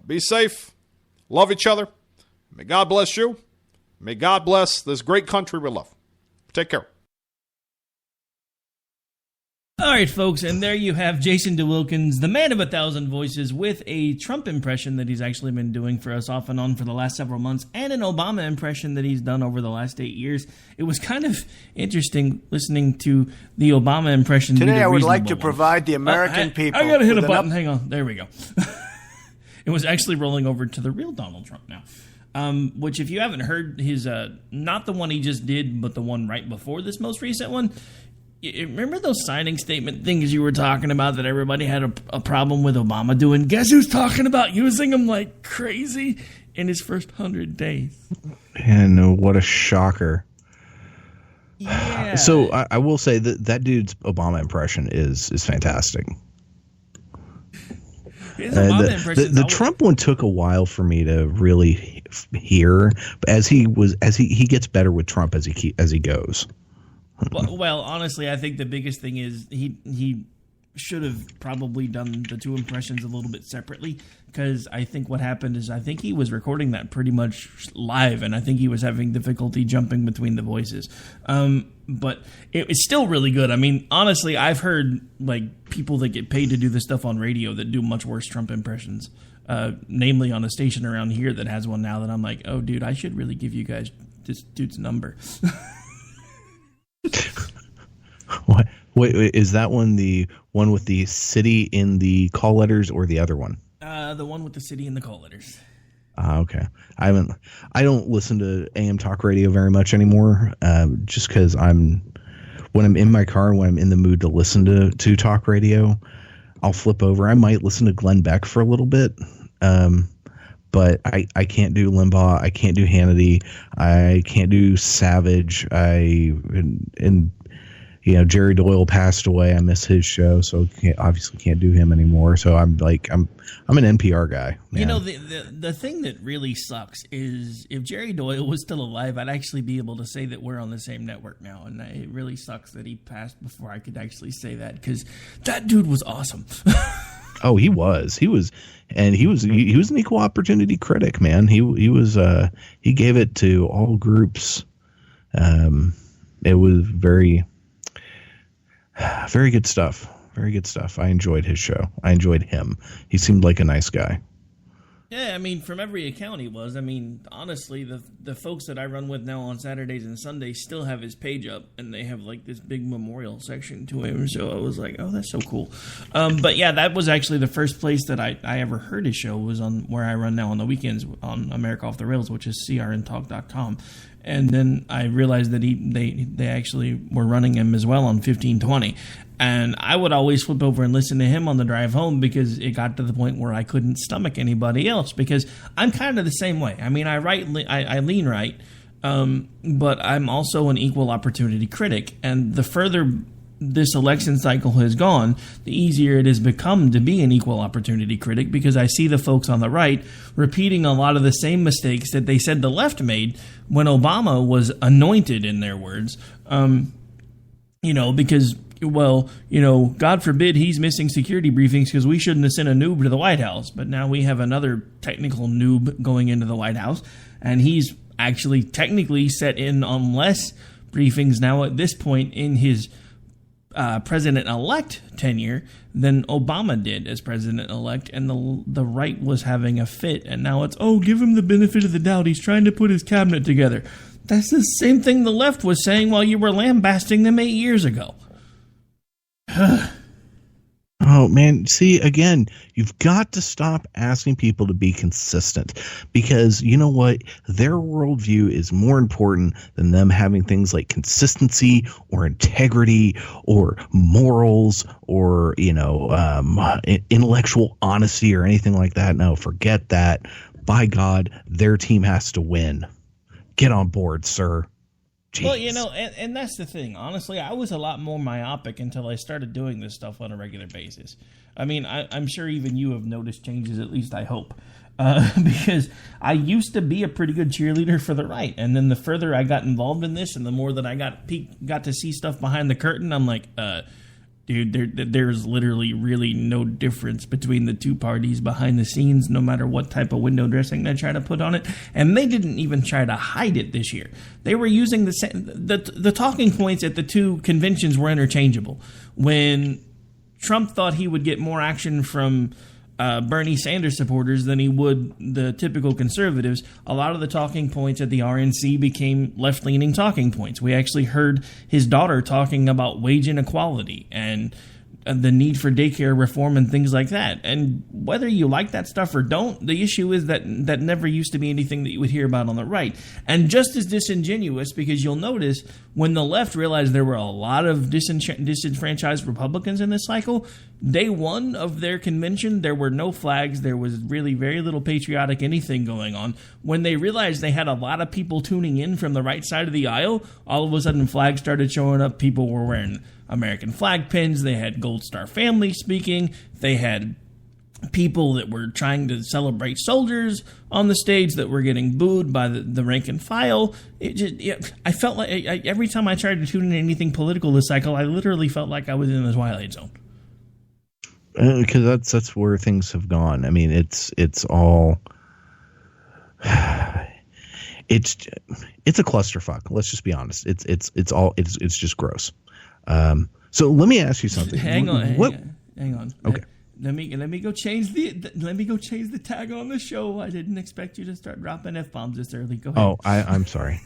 Be safe. Love each other. May God bless you. May God bless this great country we love. Take care. All right, folks, and there you have Jason DeWilkins, the man of 1,000 voices, with a Trump impression that he's actually been doing for us off and on for the last several months, and an Obama impression that he's done over the last 8 years. It was kind of interesting listening to the Obama impression. Today I would like to provide the American people... I gotta hit a button. Hang on. There we go. It was actually rolling over to the real Donald Trump now. Which, if you haven't heard his, not the one he just did, but the one right before this most recent one... Remember those signing statement things you were talking about that everybody had a problem with Obama doing? Guess who's talking about using them like crazy in his first 100 days? And what a shocker. Yeah. So I will say that dude's Obama impression is fantastic. The Trump one took a while for me to really hear, but as he gets better with Trump as he goes. Well, honestly, I think the biggest thing is he should have probably done the two impressions a little bit separately, because I think what happened is I think he was recording that pretty much live, and I think he was having difficulty jumping between the voices. But it's still really good. I mean, honestly, I've heard like people that get paid to do this stuff on radio that do much worse Trump impressions, namely on a station around here that has one now that I'm like, oh, dude, I should really give you guys this dude's number. What? Wait, is that one the one with the city in the call letters, or the other one? The one with the city in the call letters. Okay. I don't listen to AM talk radio very much anymore, just because when I'm in my car, when I'm in the mood to listen to talk radio, I'll flip over. I might listen to Glenn Beck for a little bit, but I can't do Limbaugh. I can't do Hannity. I can't do Savage. And Jerry Doyle passed away. I miss his show, so obviously can't do him anymore. So I'm an NPR guy. Man. The thing that really sucks is if Jerry Doyle was still alive, I'd actually be able to say that we're on the same network now. And it really sucks that he passed before I could actually say that, because that dude was awesome. Oh, he was an equal opportunity critic, man. He gave it to all groups. It was very, very good stuff. Very good stuff. I enjoyed his show. I enjoyed him. He seemed like a nice guy. Yeah, I mean, from every account he was. I mean, honestly, the folks that I run with now on Saturdays and Sundays still have his page up, and they have like this big memorial section to him. So I was like, oh, that's so cool. But yeah, that was actually the first place that I ever heard his show, was on where I run now on the weekends on America Off the Rails, which is crntalk.com. And then I realized that they actually were running him as well on 1520. And I would always flip over and listen to him on the drive home, because it got to the point where I couldn't stomach anybody else, because I'm kind of the same way. I mean, I lean right, but I'm also an equal opportunity critic. And the further this election cycle has gone, the easier it has become to be an equal opportunity critic, because I see the folks on the right repeating a lot of the same mistakes that they said the left made when Obama was anointed, in their words. Because, God forbid he's missing security briefings, because we shouldn't have sent a noob to the White House. But now we have another technical noob going into the White House, and he's actually technically set in on less briefings now at this point in his president-elect tenure than Obama did as president-elect, and the right was having a fit, and now it's, give him the benefit of the doubt, he's trying to put his cabinet together. That's the same thing the left was saying while you were lambasting them 8 years ago. Oh, man. See, again, you've got to stop asking people to be consistent, because you know what? Their worldview is more important than them having things like consistency or integrity or morals or, intellectual honesty or anything like that. No, forget that. By God, their team has to win. Get on board, sir. Jeez. Well, and that's the thing. Honestly, I was a lot more myopic until I started doing this stuff on a regular basis. I mean, I'm sure even you have noticed changes, at least I hope. Because I used to be a pretty good cheerleader for the right. And then the further I got involved in this and the more that I got to see stuff behind the curtain, I'm like, Dude, there's literally really no difference between the two parties behind the scenes, no matter what type of window dressing they try to put on it. And they didn't even try to hide it this year. They were using the talking points at the two conventions were interchangeable. When Trump thought he would get more action from Bernie Sanders supporters than he would the typical conservatives, a lot of the talking points at the RNC became left-leaning talking points. We actually heard his daughter talking about wage inequality and the need for daycare reform and things like that. And whether you like that stuff or don't, the issue is that never used to be anything that you would hear about on the right. And just as disingenuous, because you'll notice when the left realized there were a lot of disenfranchised Republicans in this cycle, day one of their convention, there were no flags. There was really very little patriotic anything going on. When they realized they had a lot of people tuning in from the right side of the aisle, all of a sudden flags started showing up. People were wearing American flag pins. They had Gold Star family speaking. They had people that were trying to celebrate soldiers on the stage that were getting booed by the rank and file. I felt like every time I tried to tune in anything political this cycle, I literally felt like I was in the Twilight Zone. Because that's where things have gone. I mean, it's all it's a clusterfuck. Let's just be honest. It's just gross. So let me ask you something. Hang on. Okay. Let me go change the tag on the show. I didn't expect you to start dropping F-bombs this early. Go ahead. Oh, I'm sorry.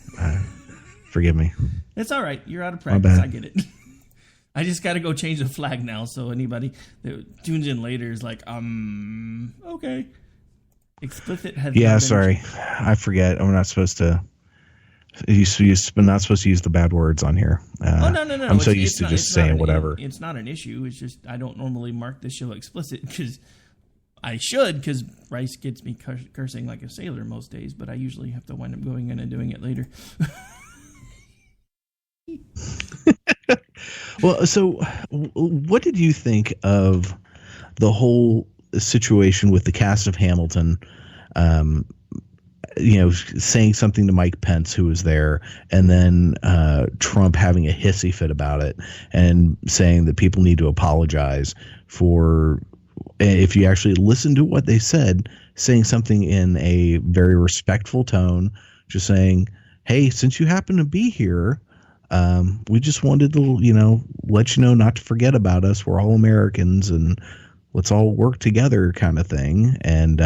Forgive me. It's all right. You're out of practice. I get it. I just got to go change the flag now, so anybody that tunes in later is like, okay. Explicit has yeah, sorry. I forget. I'm not supposed to. You're not supposed to use the bad words on here. No. I'm so used to just saying whatever. It's not an issue. It's just I don't normally mark this show explicit because I should, because Bryce gets me cursing like a sailor most days, but I usually have to wind up going in and doing it later. Well, so what did you think of the whole situation with the cast of Hamilton, saying something to Mike Pence, who was there, and then Trump having a hissy fit about it and saying that people need to apologize for, if you actually listen to what they said, saying something in a very respectful tone, just saying, hey, since you happen to be here, we just wanted to, let you know not to forget about us. We're all Americans and let's all work together kind of thing. And,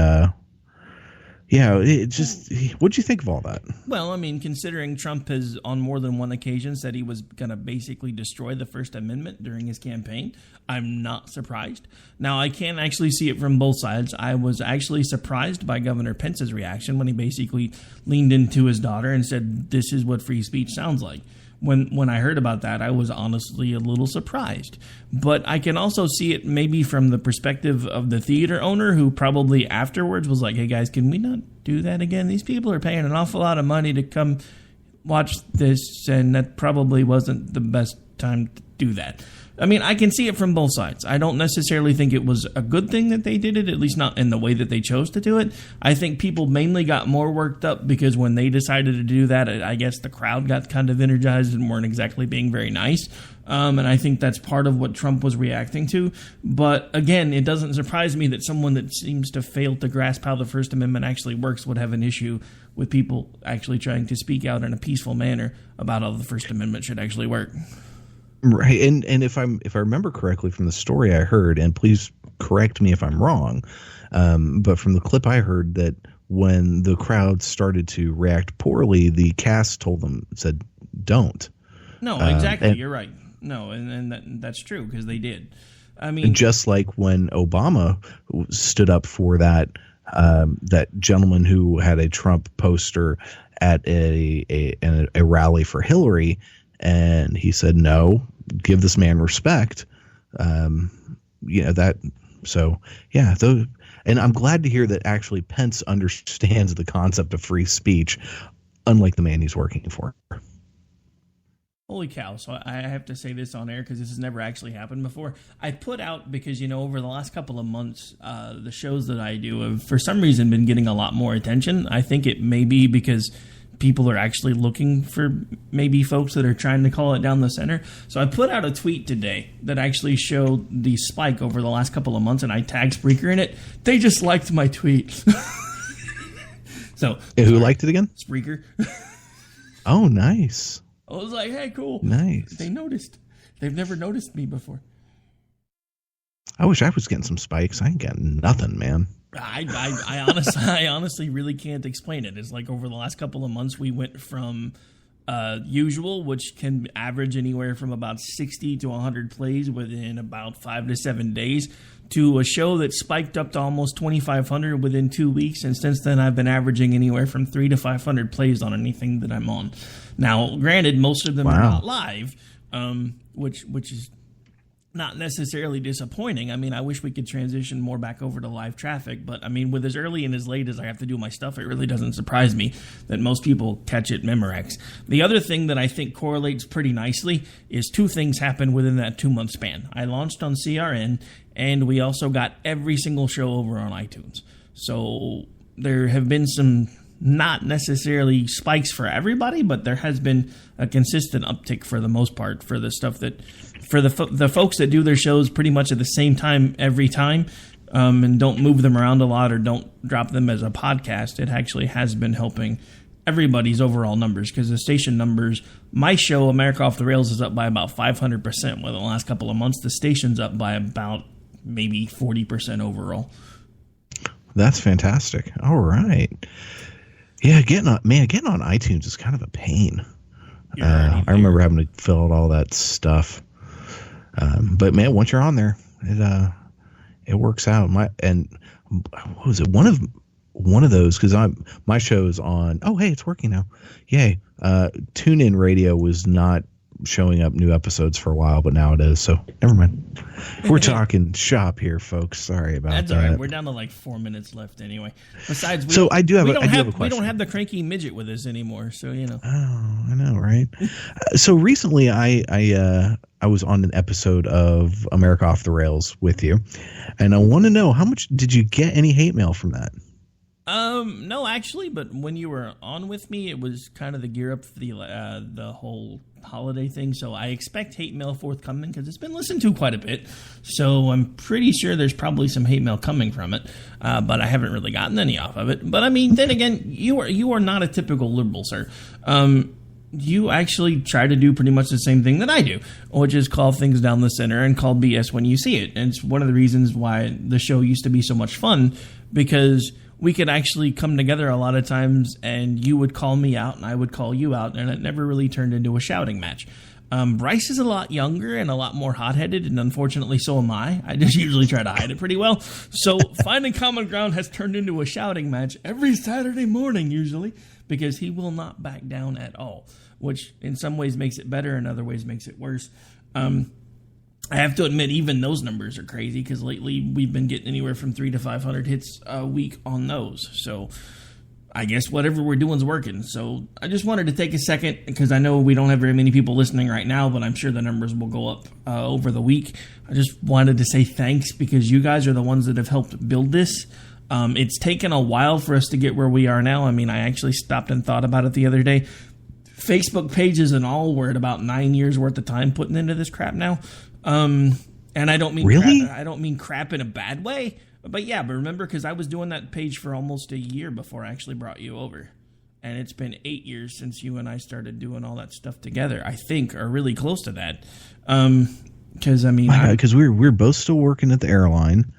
what'd you think of all that? Well, I mean, considering Trump has on more than one occasion said he was going to basically destroy the First Amendment during his campaign, I'm not surprised. Now, I can actually see it from both sides. I was actually surprised by Governor Pence's reaction when he basically leaned into his daughter and said, this is what free speech sounds like. When I heard about that, I was honestly a little surprised. But I can also see it maybe from the perspective of the theater owner who probably afterwards was like, hey guys, can we not do that again? These people are paying an awful lot of money to come watch this, and that probably wasn't the best time to do that. I mean, I can see it from both sides. I don't necessarily think it was a good thing that they did it, at least not in the way that they chose to do it. I think people mainly got more worked up because when they decided to do that, I guess the crowd got kind of energized and weren't exactly being very nice. And I think that's part of what Trump was reacting to. But again, it doesn't surprise me that someone that seems to fail to grasp how the First Amendment actually works would have an issue with people actually trying to speak out in a peaceful manner about how the First Amendment should actually work. Right, and if I remember correctly from the story I heard, and please correct me if I'm wrong, but from the clip I heard, that when the crowd started to react poorly, the cast said, "Don't." No, exactly. You're right. No, and that's true because they did. I mean, just like when Obama stood up for that gentleman who had a Trump poster at a rally for Hillary. And he said, no, give this man respect. And I'm glad to hear that actually Pence understands the concept of free speech, unlike the man he's working for. Holy cow. So I have to say this on air because this has never actually happened before. I put out, because, over the last couple of months, the shows that I do have, for some reason, been getting a lot more attention. I think it may be because people are actually looking for maybe folks that are trying to call it down the center. So I put out a tweet today that actually showed the spike over the last couple of months, and I tagged Spreaker in it. They just liked my tweet. So who liked it again? Spreaker. Oh, nice. I was like, hey, cool. Nice. They noticed. They've never noticed me before. I wish I was getting some spikes. I ain't getting nothing, man. I honestly really can't explain it. It's like over the last couple of months, we went from usual, which can average anywhere from about 60 to 100 plays within about 5 to 7 days, to a show that spiked up to almost 2,500 within 2 weeks. And since then, I've been averaging anywhere from 300 to 500 plays on anything that I'm on. Now, granted, most of them are not live, which is not necessarily disappointing. I mean, I wish we could transition more back over to live traffic, but I mean, with as early and as late as I have to do my stuff, it really doesn't surprise me that most people catch it Memorex. The other thing that I think correlates pretty nicely is two things happened within that 2-month span. I launched on CRN, and we also got every single show over on iTunes. So there have been some not necessarily spikes for everybody, but there has been a consistent uptick for the most part for the stuff that, for the folks that do their shows pretty much at the same time every time, and don't move them around a lot or don't drop them as a podcast. It actually has been helping everybody's overall numbers, because the station numbers, my show, America Off the Rails, is up by about 500% within the last couple of months. The station's up by about maybe 40% overall. That's fantastic. All right. Yeah, getting on iTunes is kind of a pain. I remember having to fill out all that stuff. But man, once you're on there, it works out. What was it? One of those, because my show's on. Oh, hey, it's working now. Yay! TuneIn Radio was not showing up new episodes for a while, but now it is. So never mind. We're talking shop here, folks. Sorry about that. That's all right. We're down to like 4 minutes left anyway. Besides, I do have a question. We don't have the cranky midget with us anymore, so you know. Oh, I know, right? So recently, I was on an episode of America Off the Rails with you, and I want to know, how much did you get any hate mail from that? No, actually, but when you were on with me, it was kind of the gear up for the whole holiday thing. So I expect hate mail forthcoming, because it's been listened to quite a bit. So I'm pretty sure there's probably some hate mail coming from it, but I haven't really gotten any off of it. But I mean, then again, you are not a typical liberal, sir. You actually try to do pretty much the same thing that I do, which is call things down the center and call BS when you see it. And it's one of the reasons why the show used to be so much fun, because we could actually come together a lot of times, and you would call me out and I would call you out, and it never really turned into a shouting match. Bryce is a lot younger and a lot more hot-headed, and unfortunately so am I. I just usually try to hide it pretty well. So finding common ground has turned into a shouting match every Saturday morning usually, because he will not back down at all, which in some ways makes it better, in other ways makes it worse. I have to admit, even those numbers are crazy, because lately we've been getting anywhere from 300 to 500 hits a week on those. So I guess whatever we're doing is working. So I just wanted to take a second, because I know we don't have very many people listening right now, but I'm sure the numbers will go up over the week. I just wanted to say thanks, because you guys are the ones that have helped build this. It's taken a while for us to get where we are now. I mean, I actually stopped and thought about it the other day. Facebook pages and all, we're at about 9 years worth of time putting into this crap now. And I don't mean really? I don't mean crap in a bad way, but remember, because I was doing that page for almost a year before I actually brought you over, and it's been 8 years since you and I started doing all that stuff together. I think, or really close to that. Because I mean, because we're both still working at the airline.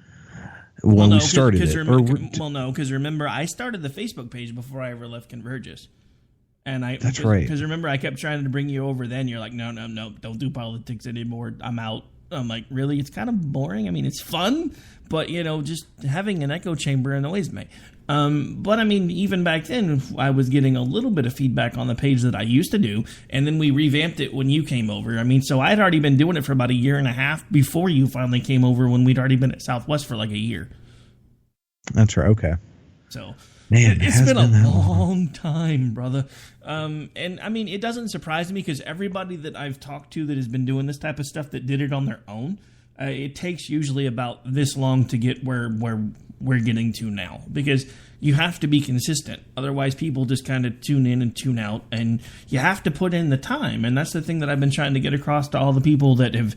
We started it. Because remember, I started the Facebook page before I ever left Convergys. And that's right. Because remember, I kept trying to bring you over then. You're like, no, don't do politics anymore. I'm out. I'm like, really? It's kind of boring. I mean, it's fun, but, just having an echo chamber annoys me. But, I mean, even back then, I was getting a little bit of feedback on the page that I used to do, and then we revamped it when you came over. I mean, so I'd already been doing it for about a year and a half before you finally came over, when we'd already been at Southwest for like a year. That's right. Okay. So... Man, it's been a long time, brother. And I mean, it doesn't surprise me, because everybody that I've talked to that has been doing this type of stuff that did it on their own, it takes usually about this long to get where we're getting to now. Because you have to be consistent. Otherwise, people just kind of tune in and tune out, and you have to put in the time. And that's the thing that I've been trying to get across to all the people that have,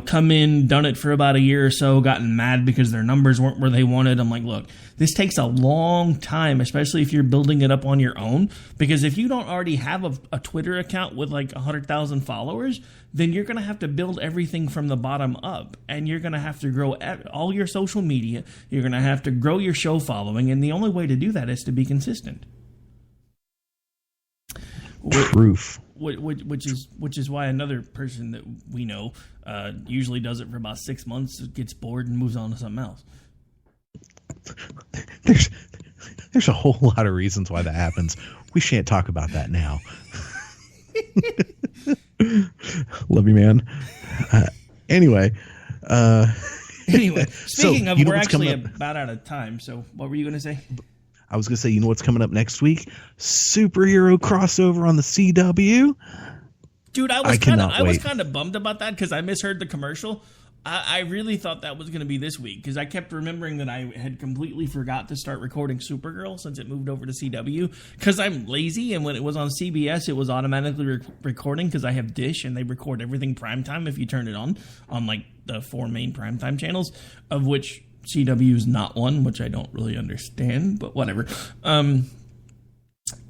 come in, done it for about a year or so, gotten mad because their numbers weren't where they wanted. I'm like, look, this takes a long time, especially if you're building it up on your own, because if you don't already have a Twitter account with like 100,000 followers, then you're going to have to build everything from the bottom up, and you're going to have to grow all your social media. You're going to have to grow your show following, and the only way to do that is to be consistent. Proof. Which is why another person that we know usually does it for about 6 months, gets bored, and moves on to something else. There's a whole lot of reasons why that happens. We shan't talk about that now. Love you, man. Anyway, speaking of, we're actually about out of time. So what were you going to say? I was going to say, you know what's coming up next week? Superhero crossover on the CW. Dude, I was kind of bummed about that because I misheard the commercial. I really thought that was going to be this week because I kept remembering that I had completely forgot to start recording Supergirl since it moved over to CW because I'm lazy, and when it was on CBS, it was automatically recording because I have Dish and they record everything primetime if you turn it on like the 4 main primetime channels, of which CW is not one, which I don't really understand, but whatever.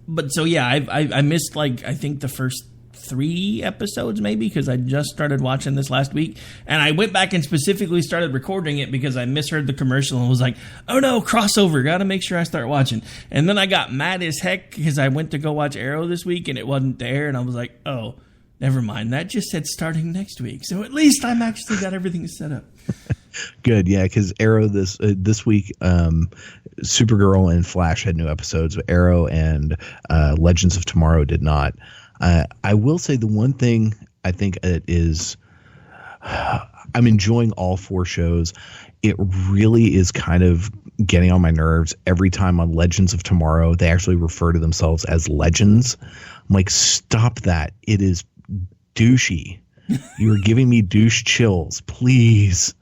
But so yeah, I missed I think the first 3 episodes maybe because I just started watching this last week, and I went back and specifically started recording it because I misheard the commercial and was like, oh no, crossover, gotta make sure I start watching. And then I got mad as heck because I went to go watch Arrow this week and it wasn't there, and I was like, oh, never mind, that just said starting next week, so at least I'm actually got everything set up. Good, yeah, because Arrow this week, Supergirl and Flash had new episodes, but Arrow and Legends of Tomorrow did not. I will say the one thing I think it is, I'm enjoying all 4 shows. It really is kind of getting on my nerves every time on Legends of Tomorrow they actually refer to themselves as Legends. I'm like, stop that. It is douchey. You're giving me douche chills. Please.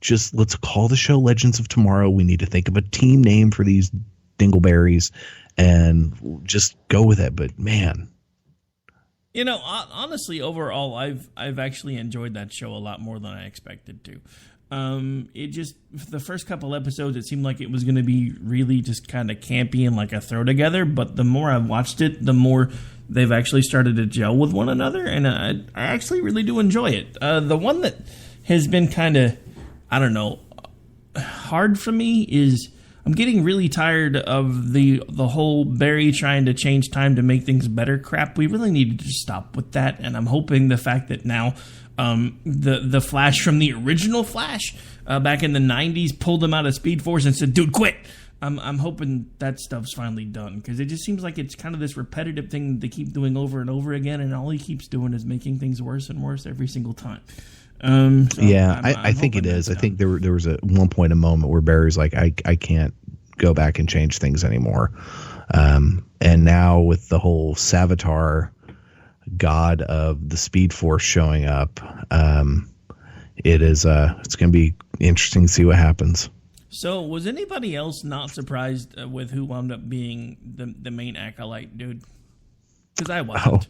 Just let's call the show Legends of Tomorrow. We need to think of a team name for these dingleberries and just go with it. But man, honestly, overall, I've actually enjoyed that show a lot more than I expected to. It just, the first couple episodes, it seemed like it was going to be really just kind of campy and like a throw together. But the more I've watched it, the more they've actually started to gel with one another, and I actually really do enjoy it. The one that has been kind of, I don't know, hard for me is I'm getting really tired of the whole Barry trying to change time to make things better crap. We really need to just stop with that, and I'm hoping the fact that now the Flash from the original Flash back in the 90s pulled him out of Speed Force and said, dude, quit. I'm hoping that stuff's finally done, because it just seems like it's kind of this repetitive thing that they keep doing over and over again, and all he keeps doing is making things worse and worse every single time. I think it is. I think there was at one point a moment where Barry's like, I can't go back and change things anymore. And now with the whole Savitar god of the Speed Force showing up, it's going to be interesting to see what happens. So was anybody else not surprised with who wound up being the main acolyte, dude? Because I wasn't.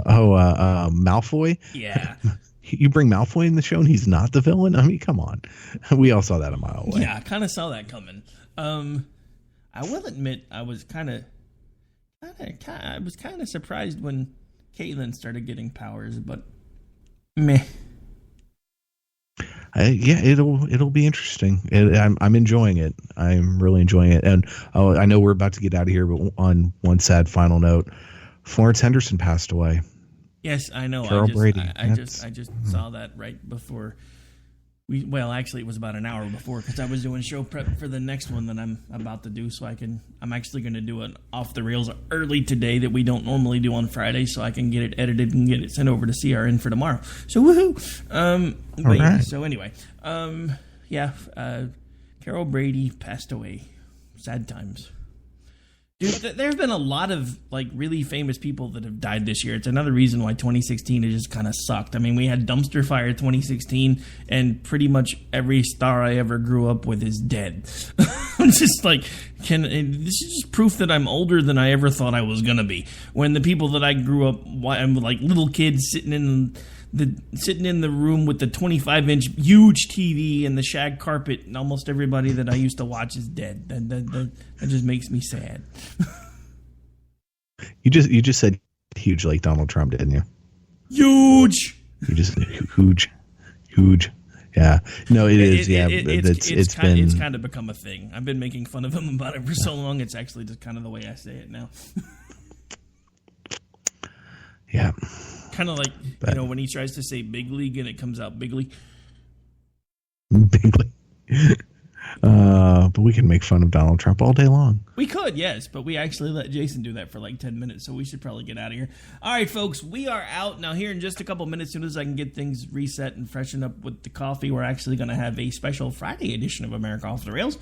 Malfoy? Yeah. You bring Malfoy in the show and he's not the villain? I mean, come on. We all saw that a mile away. Yeah, I kind of saw that coming. I will admit I was kind of surprised when Caitlin started getting powers, but meh. It'll be interesting. I'm enjoying it. I'm really enjoying it. And I know we're about to get out of here, but on one sad final note, Florence Henderson passed away. Yes, I know. Carol Brady. I just saw that right before actually it was about an hour before, because I was doing show prep for the next one that I'm about to do, so I'm actually going to do an off the rails early today that we don't normally do on Friday, so I can get it edited and get it sent over to CRN for tomorrow. So woohoo! Right. So anyway, Carol Brady passed away. Sad times. Dude, there have been a lot of really famous people that have died this year. It's another reason why 2016 has just kind of sucked. I mean, we had Dumpster Fire 2016, and pretty much every star I ever grew up with is dead. I'm just like, this is just proof that I'm older than I ever thought I was gonna be. When the people that I grew up, I'm like little kids sitting in the room with the 25-inch huge TV and the shag carpet, and almost everybody that I used to watch is dead. That just makes me sad. You just said huge like Donald Trump, didn't you? Huge. You just huge. Yeah. No, it's kind of become a thing. I've been making fun of him about it for so long. It's actually just kind of the way I say it now. Yeah. Kind of like, when he tries to say big league and it comes out bigly. Bigly. But we can make fun of Donald Trump all day long. We could, yes, but we actually let Jason do that for like 10 minutes, so we should probably get out of here. All right, folks, we are out. Now, here in just a couple minutes, as soon as I can get things reset and freshen up with the coffee, we're actually going to have a special Friday edition of America Off the Rails.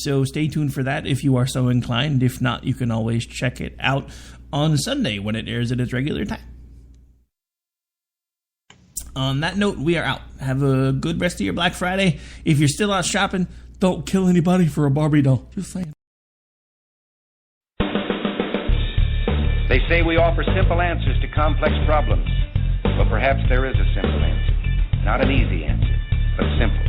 So stay tuned for that if you are so inclined. If not, you can always check it out on Sunday when it airs at its regular time. On that note, we are out. Have a good rest of your Black Friday. If you're still out shopping, don't kill anybody for a Barbie doll. Just saying. They say we offer simple answers to complex problems, but perhaps there is a simple answer. Not an easy answer, but simple.